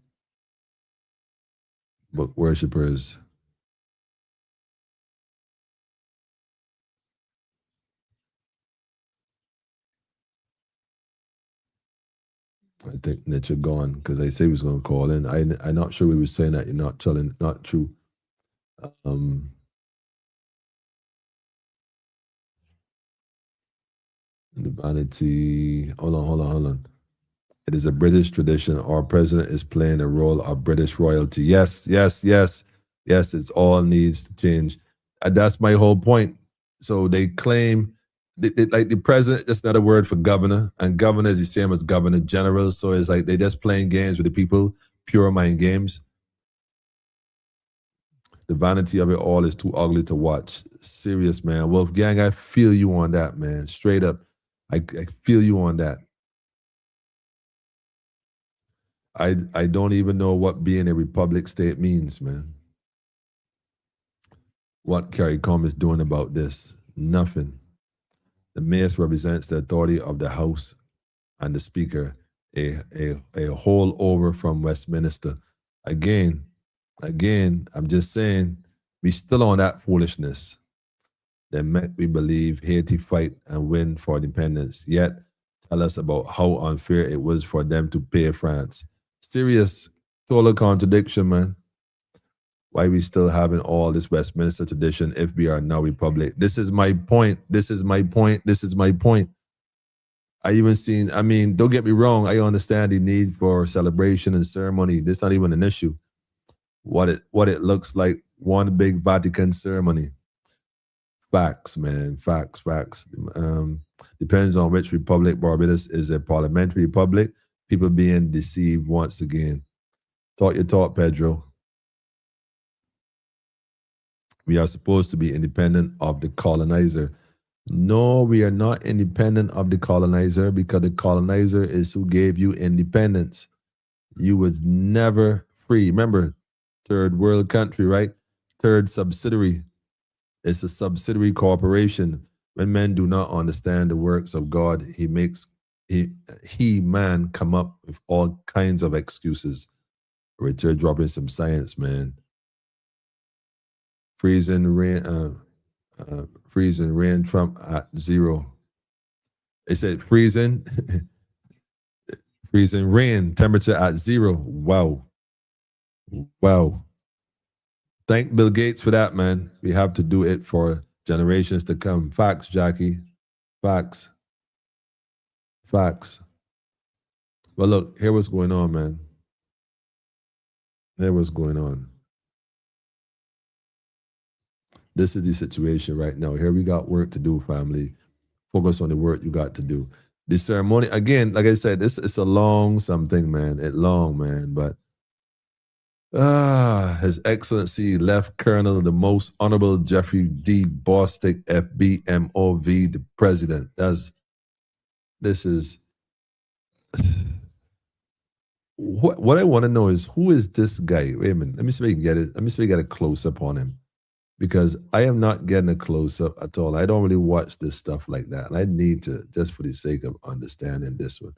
Book worshippers. I think that you're gone because they say he was going to call in. I'm not sure we were saying that you're not telling, not true. The vanity. Hold on. It is a British tradition. Our president is playing a role of British royalty. Yes. It all needs to change. And that's my whole point. So they claim, like the president, that's not a word for governor. And governor is the same as governor general. So it's like they're just playing games with the people, pure mind games. The vanity of it all is too ugly to watch. Serious, man. Wolfgang, I feel you on that, man. Straight up. I feel you on that. I don't even know what being a republic state means, man. What CARICOM is doing about this? Nothing. The mayor represents the authority of the House and the Speaker, a holdover from Westminster. Again, I'm just saying, we still on that foolishness. They make we believe Haiti fight and win for independence, yet tell us about how unfair it was for them to pay France. Serious, total contradiction, man. Why we still having all this Westminster tradition if we are now republic? This is my point. I even seen, I mean, don't get me wrong, I understand the need for celebration and ceremony. This is not even an issue. What it looks like one big Vatican ceremony. Facts, man. Facts. Depends on which republic. Barbados is a parliamentary republic. People being deceived once again. Talk your talk, Pedro. We are supposed to be independent of the colonizer. No, we are not independent of the colonizer, because the colonizer is who gave you independence. You was never free. Remember, third world country, right? Third subsidiary. It's a subsidiary corporation. When men do not understand the works of God, man come up with all kinds of excuses. Richard dropping some science, man. Freezing rain, Trump at 0. They said freezing rain, temperature at 0. Wow. Thank Bill Gates for that, man. We have to do it for generations to come. Facts, Jackie. Facts. Well, look, here what's going on, man. Here what's going on. This is the situation right now. Here we got work to do, family. Focus on the work you got to do. The ceremony, again, like I said, it's a long something, man. It's long, man. But His Excellency Left Colonel, the Most Honorable Jeffrey D. Bostick, FBMOV, the President. This is what I want to know is, who is this guy? Wait a minute. Let me see if I can get it. Let me see if I get a close up on him, because I am not getting a close up at all. I don't really watch this stuff like that, and I need to, just for the sake of understanding this one.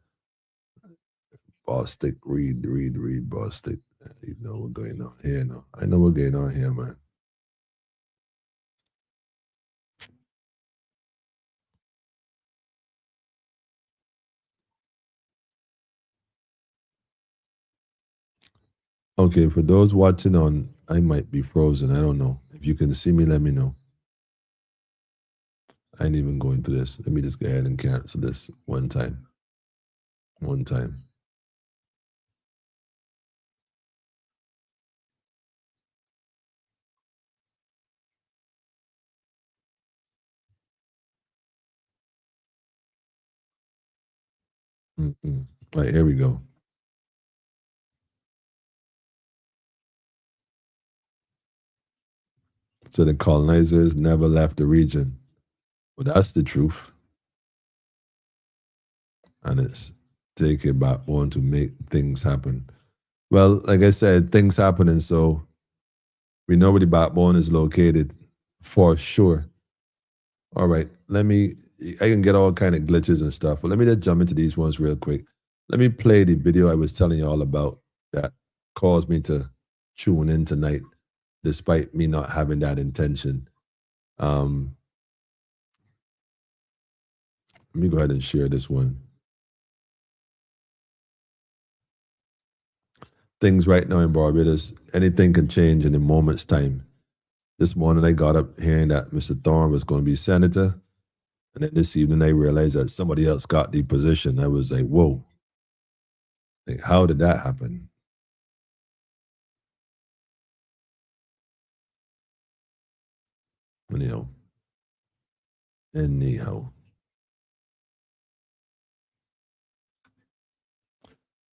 Bostick, read Bostick. You know what's going on here now. I know what's going on here, man. Okay, for those watching on, I might be frozen. I don't know. If you can see me, let me know. I ain't even going through this. Let me just go ahead and cancel this one time. All right, here we go. So the colonizers never left the region. Well, that's the truth. And it's take it back on to make things happen. Well, like I said, things happening, so we know where the backbone is located for sure. All right, I can get all kind of glitches and stuff, but let me just jump into these ones real quick. Let me play the video I was telling you all about that caused me to tune in tonight, despite me not having that intention. Let me go ahead and share this one. Things right now in Barbados, anything can change in a moment's time. This morning I got up hearing that Mr. Thorne was going to be senator. And then this evening I realized that somebody else got the position. I was like, whoa. Like, how did that happen? Anyhow.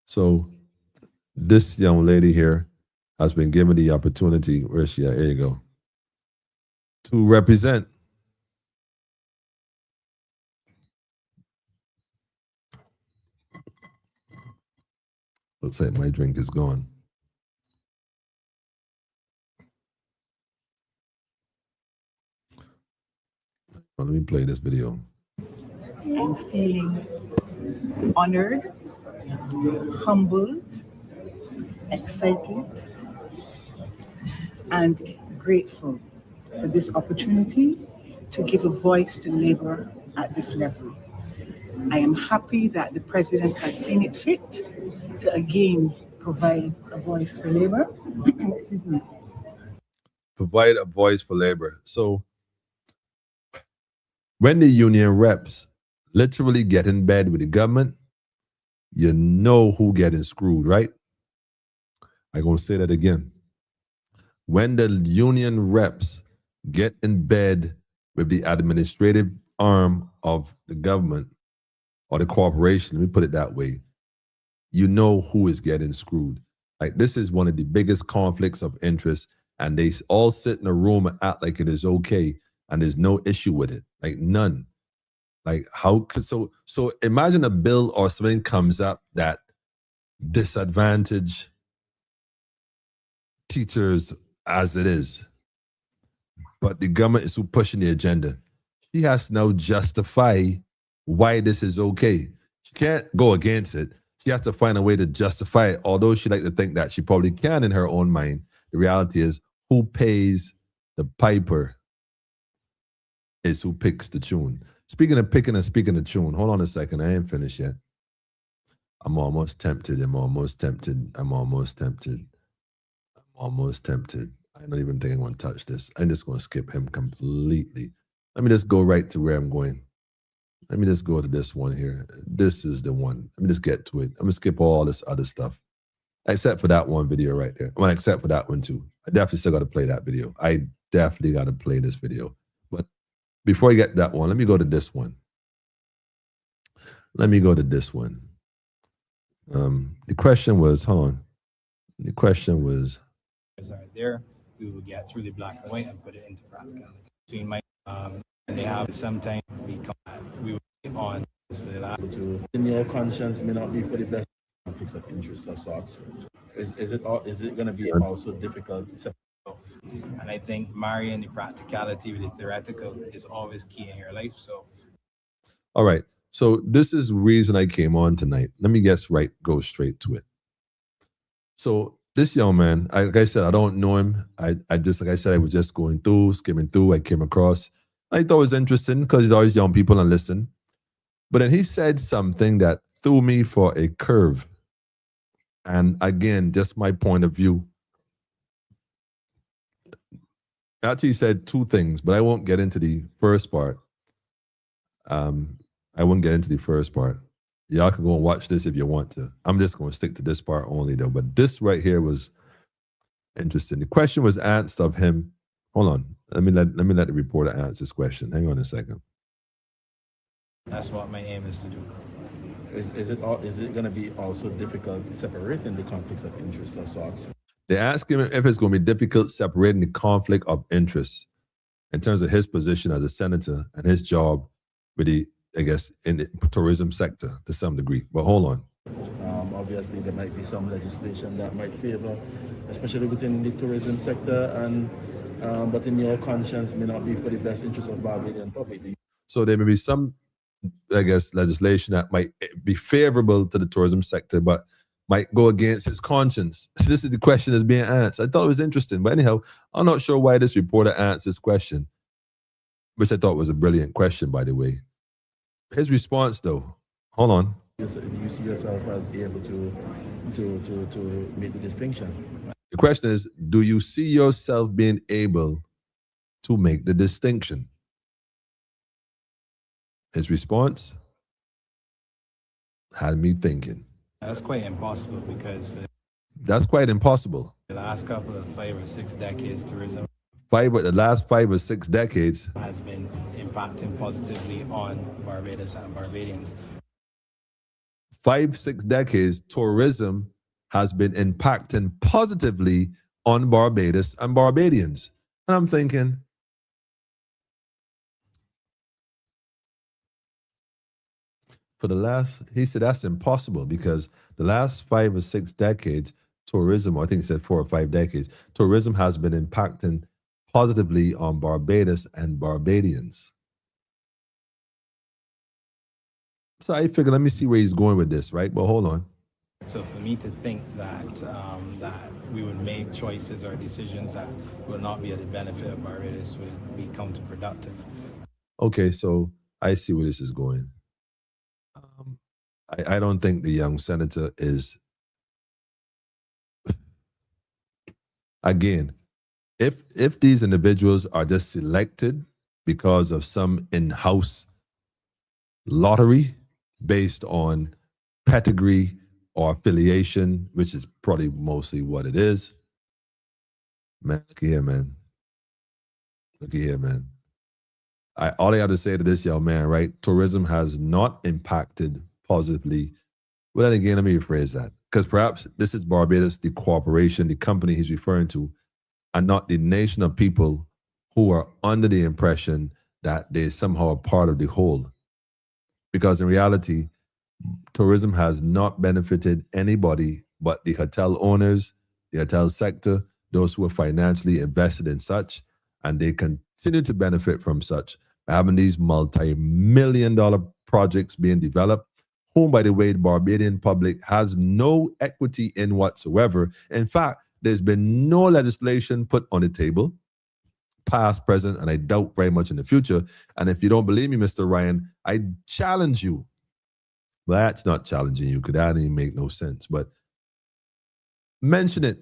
So this young lady here has been given the opportunity, where is she at? Here you go, to represent. Looks like my drink is gone. Well, let me play this video. I'm feeling honored, humbled, excited, and grateful for this opportunity to give a voice to labor at this level. I am happy that the president has seen it fit to again provide a voice for labor. Excuse me. Provide a voice for labor. So when the union reps literally get in bed with the government, you know who getting screwed, right? I'm going to say that again. when the union reps get in bed with the administrative arm of the government or the corporation, let me put it that way, you know who is getting screwed. Like, this is one of the biggest conflicts of interest, and they all sit in a room and act like it is okay, and there's no issue with it, like none. Like, how could, so imagine a bill or something comes up that disadvantage teachers as it is, but the government is who pushing the agenda. She has to now justify why this is okay. She can't go against it. She has to find a way to justify it, although she like to think that she probably can in her own mind. The reality is, who pays the piper is who picks the tune. Speaking of picking and speaking the tune, hold on a second. I ain't finished yet. I'm almost tempted. I don't even think I'm going to touch this. I'm just going to skip him completely. Let me just go right to where I'm going. Let me just go to this one here. This is the one. Let me just get to it. I'm going to skip all this other stuff, except for that one video right there. Well, except for that one too. I definitely still got to play that video. I definitely got to play this video. But before I get that one, let me go to this one. The question was, hold on. The question was, right there, we will get through the black and white and put it into practicality. Between my and they have sometimes become we will be on for the last in your conscience may not be for the best conflicts of interest or sorts. Is it going to be also difficult? And I think marrying the practicality with the theoretical is always key in your life. So, all right. So this is the reason I came on tonight. Let me go straight to it. So this young man, like I said, I don't know him. I just, like I said, I was just skimming through. I came across. I thought it was interesting because there's always young people and listen. But then he said something that threw me for a curve. And again, just my point of view. Actually, he said two things, but I won't get into the first part. Y'all can go and watch this if you want to. I'm just going to stick to this part only, though. But this right here was interesting. The question was asked of him. Hold on. Let me let the reporter answer this question. Hang on a second. That's what my aim is to do. Is it going to be also difficult separating the conflicts of interest or sorts? They asked him if it's going to be difficult separating the conflict of interest in terms of his position as a senator and his job with the, I guess, in the tourism sector to some degree. But hold on. Obviously, there might be some legislation that might favor, especially within the tourism sector, and but in your conscience may not be for the best interest of Barbadian public. So there may be some, I guess, legislation that might be favorable to the tourism sector, but might go against his conscience. This is the question that's being asked. I thought it was interesting. But anyhow, I'm not sure why this reporter asked this question, which I thought was a brilliant question, by the way. His response, though, hold on. Do you see yourself as able to make the distinction? The question is, do you see yourself being able to make the distinction? His response had me thinking. That's quite impossible because that's quite impossible. The last couple of 5 or 6 decades, tourism the last 5 or 6 decades has been impacting positively on Barbados and Barbadians. 5-6 decades, tourism has been impacting positively on Barbados and Barbadians. And I'm thinking, he said that's impossible because the last 5 or 6 decades, tourism, or I think he said 4 or 5 decades, tourism has been impacting positively on Barbados and Barbadians. So I figured, let me see where he's going with this, right? Well, hold on. So for me to think that that we would make choices or decisions that will not be at the benefit of Barbados would be counterproductive. Okay, so I see where this is going. I don't think the young senator is, again, if these individuals are just selected because of some in-house lottery based on pedigree or affiliation, which is probably mostly what it is, Man, look here, man. Look here, man. All I have to say to this young man, right? Tourism has not impacted positively. Well, then again, let me rephrase that. Because perhaps this is Barbados, the corporation, the company he's referring to, and not the nation of people who are under the impression that they're somehow a part of the whole. Because in reality, tourism has not benefited anybody but the hotel owners, the hotel sector, those who are financially invested in such, and they continue to benefit from such. Having these multi-million-dollar projects being developed, whom, by the way, the Barbadian public has no equity in whatsoever. In fact, there's been no legislation put on the table, past, present, and I doubt very much in the future. And if you don't believe me, Mr. Ryan, I challenge you. Well, that's not challenging you, because that didn't make no sense. But mention it,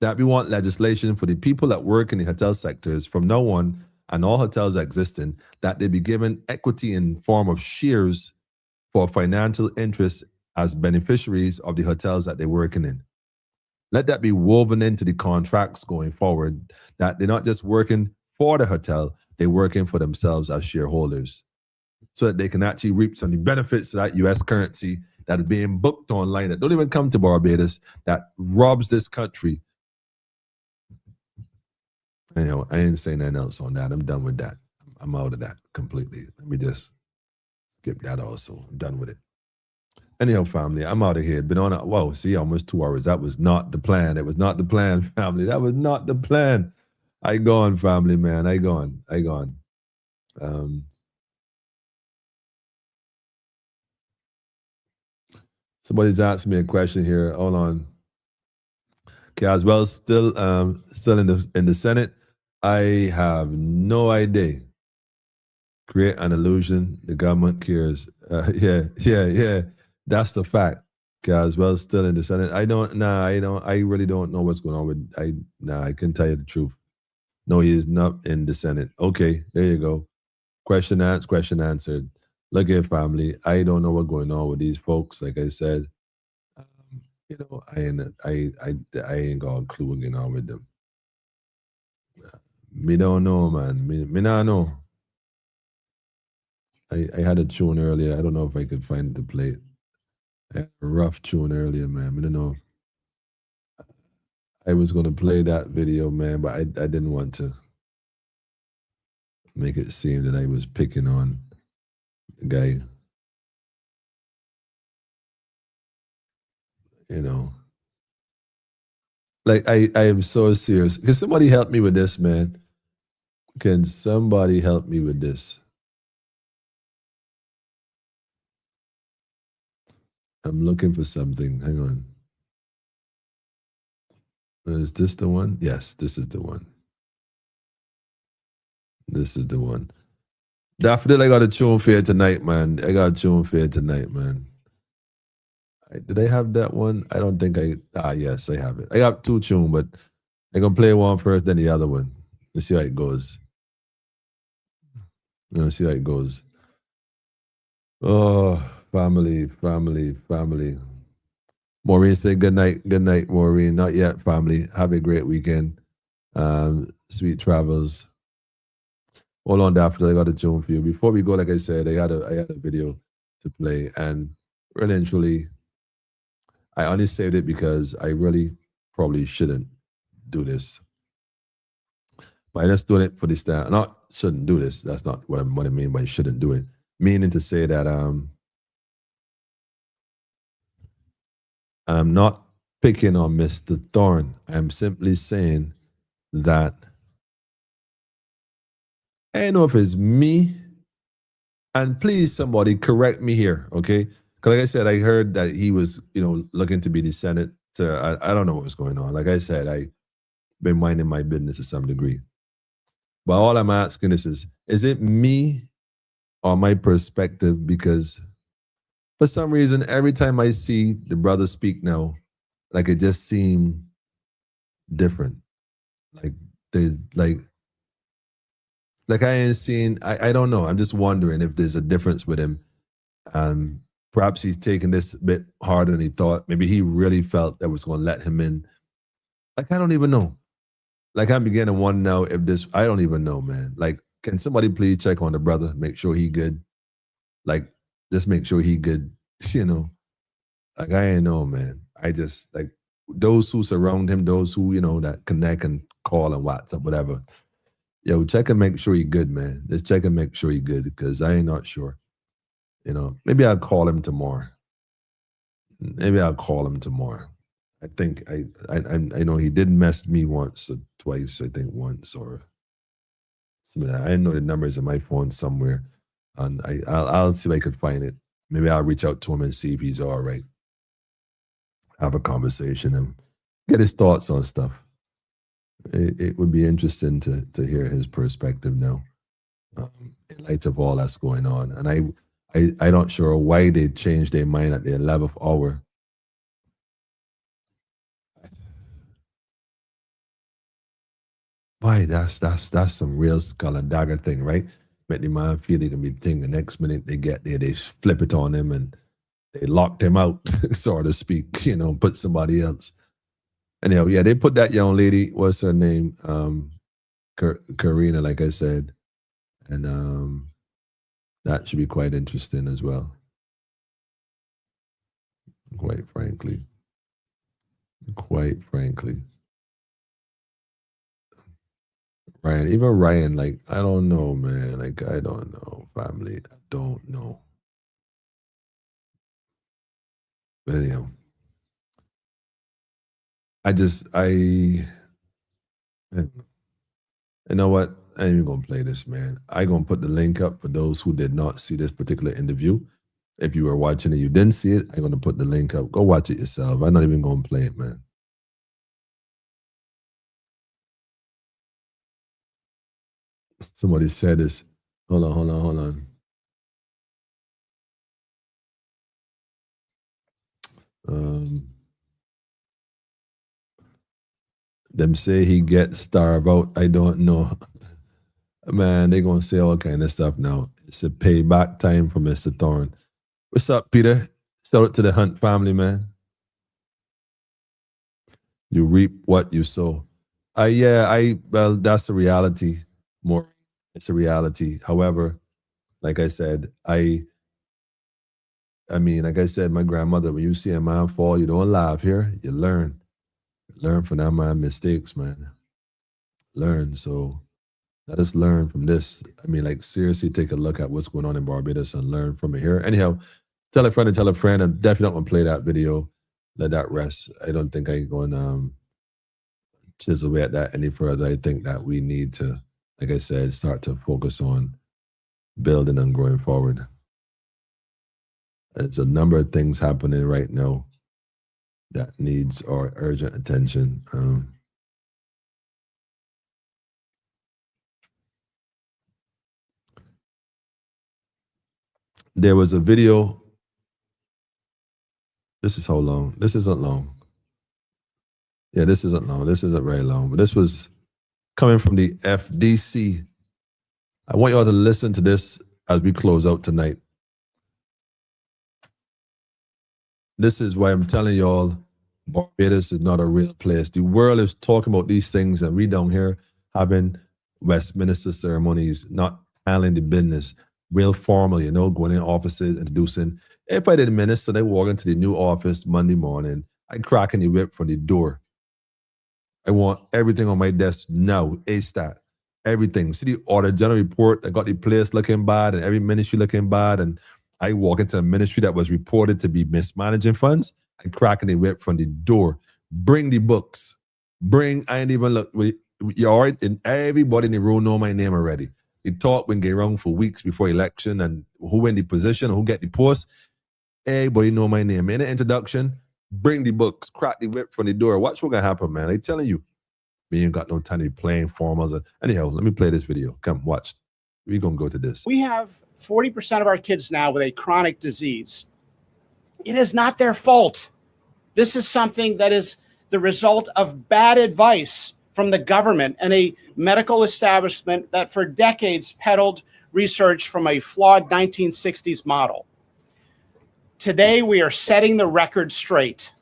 that we want legislation for the people that work in the hotel sectors from now on, and all hotels existing, that they be given equity in form of shares for financial interest as beneficiaries of the hotels that they're working in. Let that be woven into the contracts going forward, that they're not just working for the hotel, they're working for themselves as shareholders, so that they can actually reap some of the benefits of that U.S. currency that is being booked online, that don't even come to Barbados, that robs this country. Anyhow, I ain't saying nothing else on that. I'm done with that. I'm out of that completely. Let me just skip that also. I'm done with it. Anyhow, family, I'm out of here. Been on whoa, see, almost 2 hours. That was not the plan. It was not the plan, family. That was not the plan. I gone, family, man. I gone. Somebody's asking me a question here. Hold on. Caswell still in the Senate. I have no idea. Create an illusion the government cares. Yeah. That's the fact. Caswell still in the Senate. I really don't know what's going on with. I can tell you the truth. No, he is not in the Senate. Okay, there you go. Question asked, question answered. Look here, family. I don't know what's going on with these folks. Like I said, I ain't got a clue what's going on with them. Me don't know, man. Me not know. I had a tune earlier. I don't know if I could find the plate. I had a rough tune earlier, man. I don't know. I was going to play that video, man, but I didn't want to make it seem that I was picking on the guy. Like I am so serious. Can somebody help me with this, man? Can somebody help me with this? I'm looking for something. Hang on. Is this the one? Yes, this is the one. This is the one. Daffodil, I got a tune for you tonight, man. Did I have that one? I don't think yes, I have it. I got two tunes, but I'm going to play one first, then the other one. Let's see how it goes. Oh, family. Maureen said good night, Maureen. Not yet, family. Have a great weekend. Sweet travels. Hold on, Daffodil, I got a tune for you. Before we go, like I said, I had a video to play, and really and truly, I only saved it because I really probably shouldn't do this. But I just doing it for this time. Not shouldn't do this. That's not what I mean by shouldn't do it. Meaning to say that I'm not picking on Mr. Thorne. I'm simply saying that I don't know if it's me, and please somebody correct me here, okay? Because like I said, I heard that he was, looking to be the Senate. I don't know what was going on. Like I said, I've been minding my business to some degree. But all I'm asking is it me or my perspective? Because for some reason, every time I see the brother speak now, like it just seemed different. Like I ain't seen, I don't know. I'm just wondering if there's a difference with him. Perhaps he's taking this a bit harder than he thought. Maybe he really felt that was going to let him in. Like, I don't even know. like I'm beginning to wonder now if this, I don't even know, man. Like, can somebody please check on the brother, make sure he good? Like, just make sure he good, you know? Like, I ain't know, man. I just, like, those who surround him, those who, you know, that connect and call and WhatsApp, whatever. Yo, check and make sure he good, man. Just check and make sure he good, because I ain't not sure. You know, maybe I'll call him tomorrow. Maybe I'll call him tomorrow. I think I know he did mess me once or twice, I think once or something. I know the numbers in my phone somewhere, and I'll see if I can find it. Maybe I'll reach out to him and see if he's all right. Have a conversation and get his thoughts on stuff. It would be interesting to hear his perspective now, in light of all that's going on. And I don't sure why they changed their mind at the 11th hour. Why? That's some real skull and dagger thing, right? Make the man feel he can be thing. The next minute they get there, they flip it on him and they locked him out, so to speak. You know, put somebody else. Anyhow, yeah, they put that young lady. What's her name? Karina, like I said, and that should be quite interesting as well. Quite frankly. Ryan, even Ryan, like, I don't know, man. Like, I don't know, family. I don't know. But anyhow, you know what? I ain't even gonna play this, man. I gonna put the link up for those who did not see this particular interview. If you were watching it, you didn't see it, I'm gonna put the link up. Go watch it yourself. I'm not even gonna play it, man. Somebody said this. Hold on. Them say he gets starved out. I don't know. Man, they gonna say all kind of stuff now. It's a payback time for Mr. Thorne. What's up, Peter? Shout out to the Hunt family, man. You reap what you sow. Well, that's the reality. More, it's a reality. However, like I said, I mean, like I said, my grandmother, when you see a man fall, you don't laugh here. You learn. Learn from that man's mistakes, man. Learn. So let us learn from this. I mean, like, seriously, take a look at what's going on in Barbados and learn from it here. Anyhow, tell a friend and tell a friend. I'm definitely not going to play that video. Let that rest. I don't think I'm going to chisel away at that any further. I think that we need to, like I said, start to focus on building and growing forward. There's a number of things happening right now that needs our urgent attention. There was a video. This is how long? This isn't long. Yeah, this isn't long. This isn't very long. But this was coming from the FDC. I want you all to listen to this as we close out tonight. This is why I'm telling y'all, Barbados is not a real place. The world is talking about these things, and we down here having Westminster ceremonies, not handling the business, real formal, you know, going in offices, introducing. If I did a minister, they walk into the new office Monday morning, I cracking the whip from the door. I want everything on my desk now, ASAP. Everything. See the order general report, I got the place looking bad and every ministry looking bad, and I walk into a ministry that was reported to be mismanaging funds. I cracking the whip from the door. Bring the books. I ain't even look. You all right? And everybody in the room know my name already. They talk when get wrong for weeks before election and who in the position, who get the post. Everybody know my name. In the introduction, bring the books, crack the whip from the door. Watch what's gonna happen, man. I telling you. We ain't got no time to be playing formals. Anyhow, let me play this video. Come, watch. We're gonna go to this. We have 40% of our kids now with a chronic disease. It is not their fault. This is something that is the result of bad advice from the government and a medical establishment that for decades peddled research from a flawed 1960s model. Today, we are setting the record straight.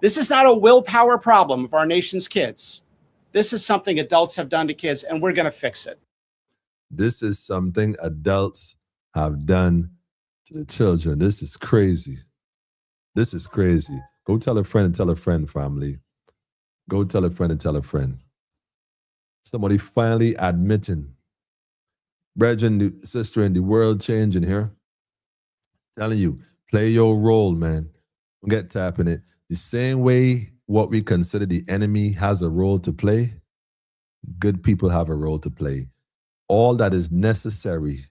This is not a willpower problem of our nation's kids. This is something adults have done to kids, and we're going to fix it. This is something adults have done to the children. This is crazy. This is crazy. Go tell a friend and tell a friend, family. Go tell a friend and tell a friend. Somebody finally admitting, brethren, sister, in the world changing here. Telling you, play your role, man. Don't get tapping it. The same way what we consider the enemy has a role to play, good people have a role to play. All that is necessary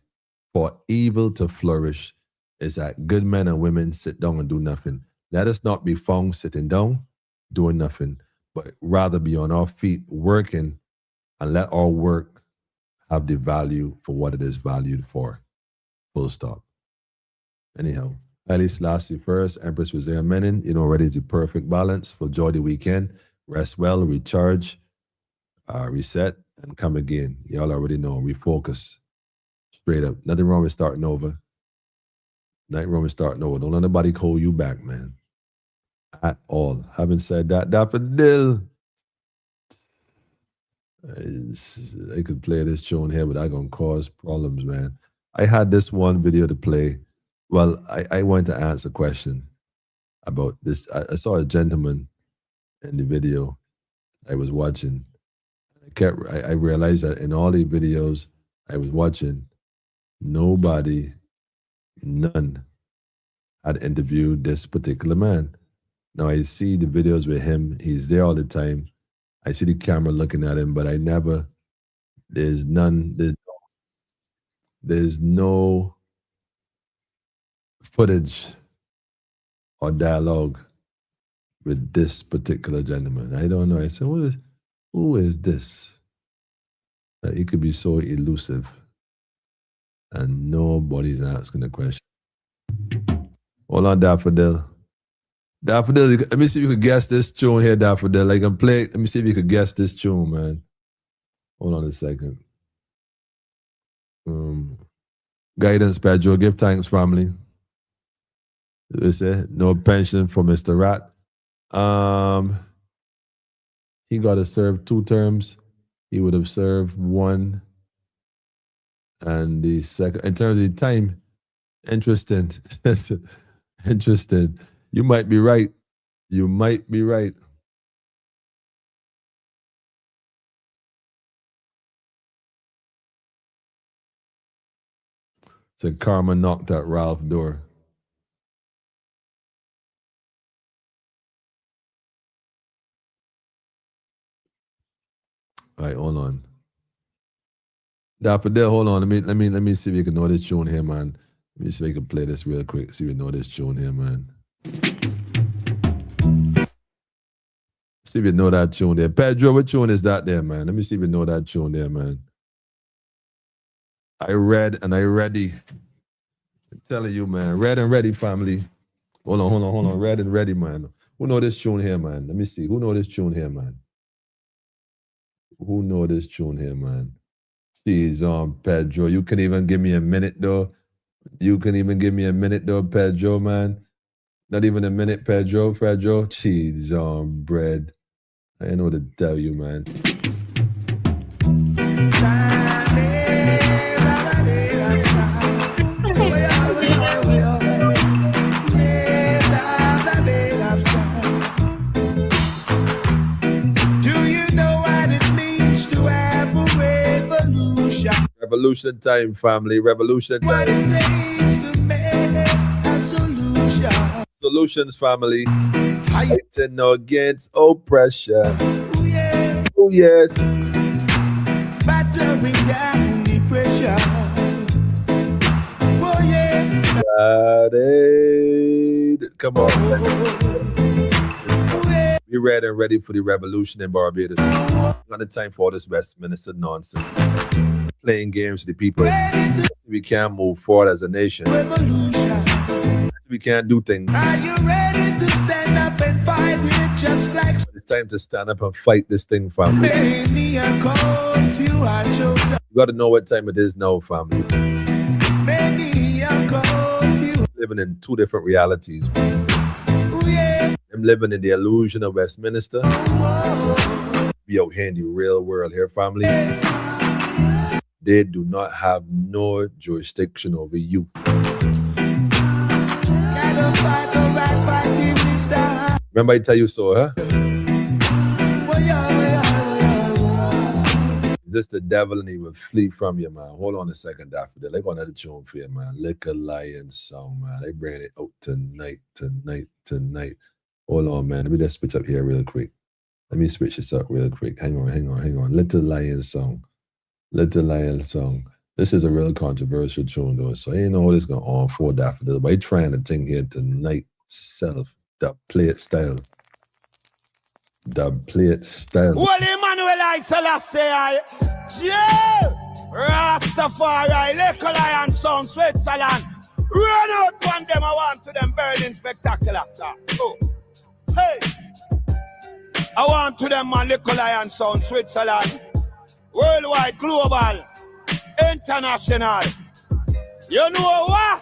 for evil to flourish is that good men and women sit down and do nothing. Let us not be found sitting down, doing nothing, but rather be on our feet working, and let our work have the value for what it is valued for. Full stop. Anyhow, Haile Selassie first, Empress Rosea Menin, ready to perfect balance for joy the weekend. Rest well, recharge, reset, and come again. Y'all already know, refocus. Straight up. Nothing wrong with starting over. Nothing wrong with starting over. Don't let nobody hold you back, man. At all. Having said that, Daffodil. I could play this tune here, but I'm going to cause problems, man. I had this one video to play. Well, I wanted to answer a question about this. I saw a gentleman in the video I was watching. I realized that in all the videos I was watching, none had interviewed this particular man. Now I see the videos with him. He's there all the time. I see the camera looking at him, but there's no footage or dialogue with this particular gentleman. I don't know. I said, who is this? That he could be so elusive and nobody's asking the question. Hold on, Daffodil. Daffodil, let me see if you could guess this tune here, Daffodil. I can play it. Let me see if you could guess this tune, man. Hold on a second. Guidance, Pedro. Give thanks, family. They say no pension for Mr. Rat. He got to serve 2 terms. He would have served 1. And the second, in terms of the time, interesting. Interesting. You might be right. You might be right. So Karma knocked at Ralph's door. All right, hold on. Daffodil, hold on. Let me see if you can know this tune here, man. Let me see if I can play this real quick. See if you know this tune here, man. See if you know that tune there. Pedro, what tune is that there, man? Let me see if you know that tune there, man. I read and I ready. I'm telling you, man. Read and ready, family. Hold on. Read and ready, man. Who know this tune here, man? Let me see. Who know this tune here, man? Who know this tune here, man? Jeez, Pedro. You can even give me a minute, though. You can even give me a minute, though, Pedro, man. Not even a minute, Pedro. Jeez, bread. I ain't know what to tell you, man. Revolution time, family. Revolution time. Solutions, family. Fighting against oppression. Oh, yes. Battering down depression. Oh, yeah. Come on. Be ready and ready for the revolution in Barbados. Not the time for all this Westminster nonsense. Playing games with the people. We can't move forward as a nation. Revolution. We can't do things. Are you ready to stand up and fight it just like... It's time to stand up and fight this thing, family. You got to know what time it is now, family. Living in 2 different realities. I'm living in the illusion of Westminster. be out here in the real world here, family. They do not have no jurisdiction over you. Remember I tell you so, huh? This the devil and he will flee from you, man. Hold on a second, Daffodil. They got another tune for you, man. Liquor Lion song, man. They bring it out tonight. Hold on, man. Let me just switch up here real quick. Let me switch this up real quick. Hang on. Little Lion song. This is a real controversial tune, though. So I ain't know all this going on for Daffodil, but he trying to think here tonight self. The play it style. Well, Emmanuel, I say, yeah, Rastafari, Liquor Lion Sound, Switzerland. Run out one them, I want to them burning spectacular. Oh. Hey, I want to them, man, Liquor Lion Sound, Switzerland. Worldwide, global, international. You know what?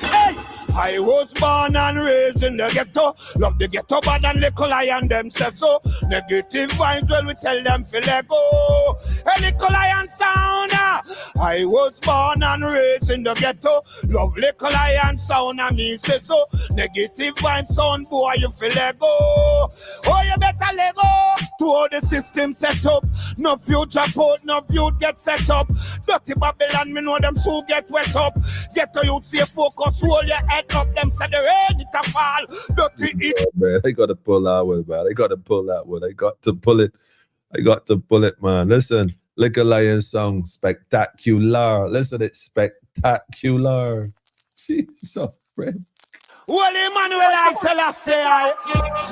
Hey, I was born and raised in the ghetto. Love the ghetto bad and Liquor Lion them say so. Negative vibes when we tell them feel let go. Hey, Liquor Lion sound. I was born and raised in the ghetto. Love Liquor Lion sound and me say so. Negative vibes sound boy you feel let go. Oh, you better let go. To all the system set up. No future port, no youth get set up. Dirty Babylon, me know them so get wet up. Get to youth say focus, hold your head up. Them say the rain it a fall. Dirty it. Man, I got to pull that one, man. I got to pull it, man. Listen, Liquor Lion song, spectacular. Listen, it's spectacular. Jesus, friend. Well, Emmanuel, I say,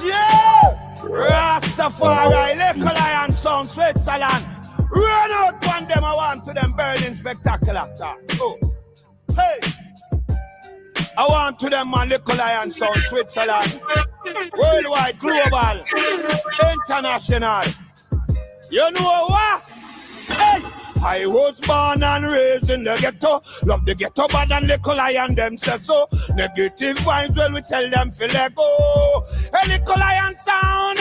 yeah. Rastafari, Liquor Lion Sound, Switzerland. Run out one them, I want to them burning spectacular. Oh. Hey, I want to them, man, Liquor Lion Sound, Switzerland. Worldwide, global, international. You know what? Hey, I was born and raised in the ghetto. Love the ghetto bad and Liquor Lion them say so. Negative vibes when we tell them feel let go. Hey, Liquor Lion sound.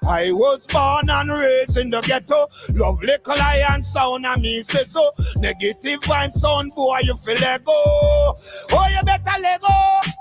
I was born and raised in the ghetto. Love Liquor Lion sound and me say so. Negative vibes sound boy you feel let go. Oh, you better let go.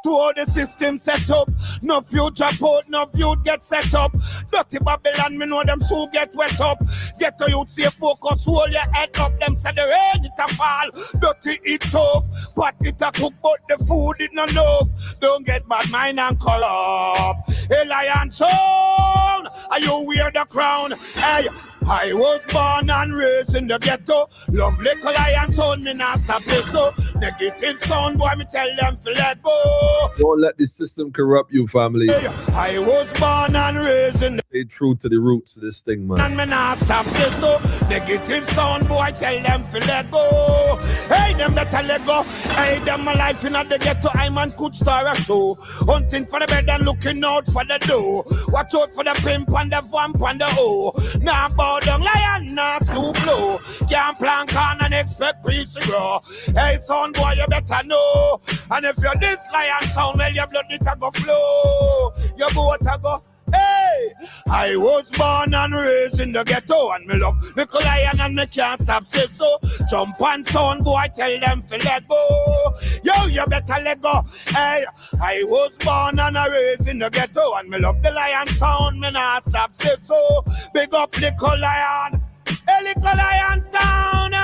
To all the system set up. No future port, no youth get set up. Dirty Babylon, me know them so get wet up. Get to youth say focus, hold your head up. Them say the rain it a fall. Dirty it tough. But it a cook but the food it not enough. Don't get bad mind and call up. Hey, Lion Sound, are you wear the crown? Hey, I was born and raised in the ghetto. Love Liquor Lion Sound, me not stop it so. Negative sound, boy, me tell them to let go. Don't let the system corrupt you, family. Hey, I was born and raised in the Stay true to the roots of this thing, man. and me not stop it so. Negative sound, boy, tell them to let go. Hey, them better let go. Hey, them my life in the ghetto. I man could star a show. Hunting for the bed and looking out for the dough. Watch out for the pimp and the vamp and the hoe. Now bow down lion, now stoop low. Can't plan can and expect peace to grow. Hey, son boy, you better know. And if you're this Lion Sound, well, your blood it a go flow. Your boat a go. Hey, I was born and raised in the ghetto and me love Liquor Lion and me can't stop say so. Jump and sound boy, tell them to let go. Yo, you better let go. Hey, I was born and raised in the ghetto and me love the Lion Sound, me not stop say so. Big up Liquor Lion. Hey, Liquor Lion sound.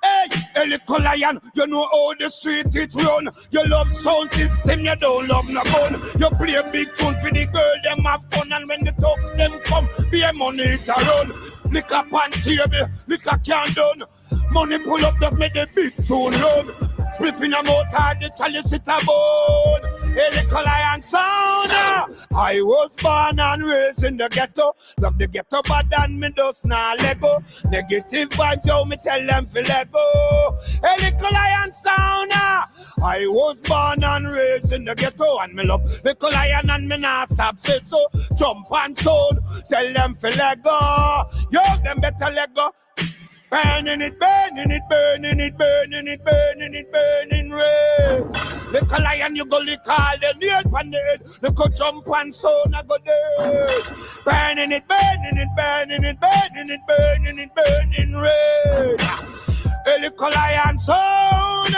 Hey, Liquor Lion, you know how the street it run. You love sound system, you don't love no gun. You play a big tune for the girl, them have fun. And when the talks them come, be a money to run. Liquor pan table, liquor can done. Money pull up, just make the big tune run. Spliff in a motor, the chalice it a bone. Hey, Liquor Lion sound. I was born and raised in the ghetto. Love the ghetto bad and me does not let go. Negative vibes, yo, me tell them to let go. Hey, Liquor Lion sound. I was born and raised in the ghetto and me love Liquor Lion and me not stop say so. Jump and sound, tell them to let go. Yo, them better let go. Burning it, burning it, burning it, burning it, burning it, burning red. Little lion, you go lick all the nail pan the head. Little jump and sound, I go there. Burning it, burning it, burning it, burning it, burning it, burning red. A little lion sound.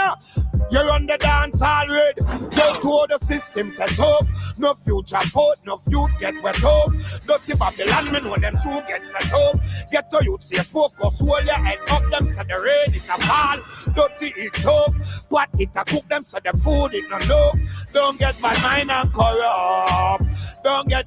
You run the dance already. Go to all the system set up. No future port, no youth get wet up. Dirty Babylon, me know them two get set up. Get to youth, say focus, hold your head up. Them say the rain, it a fall. Dirty it up, but it a cook them so the food it no love. Don't get bad mind and corrupt. Don't get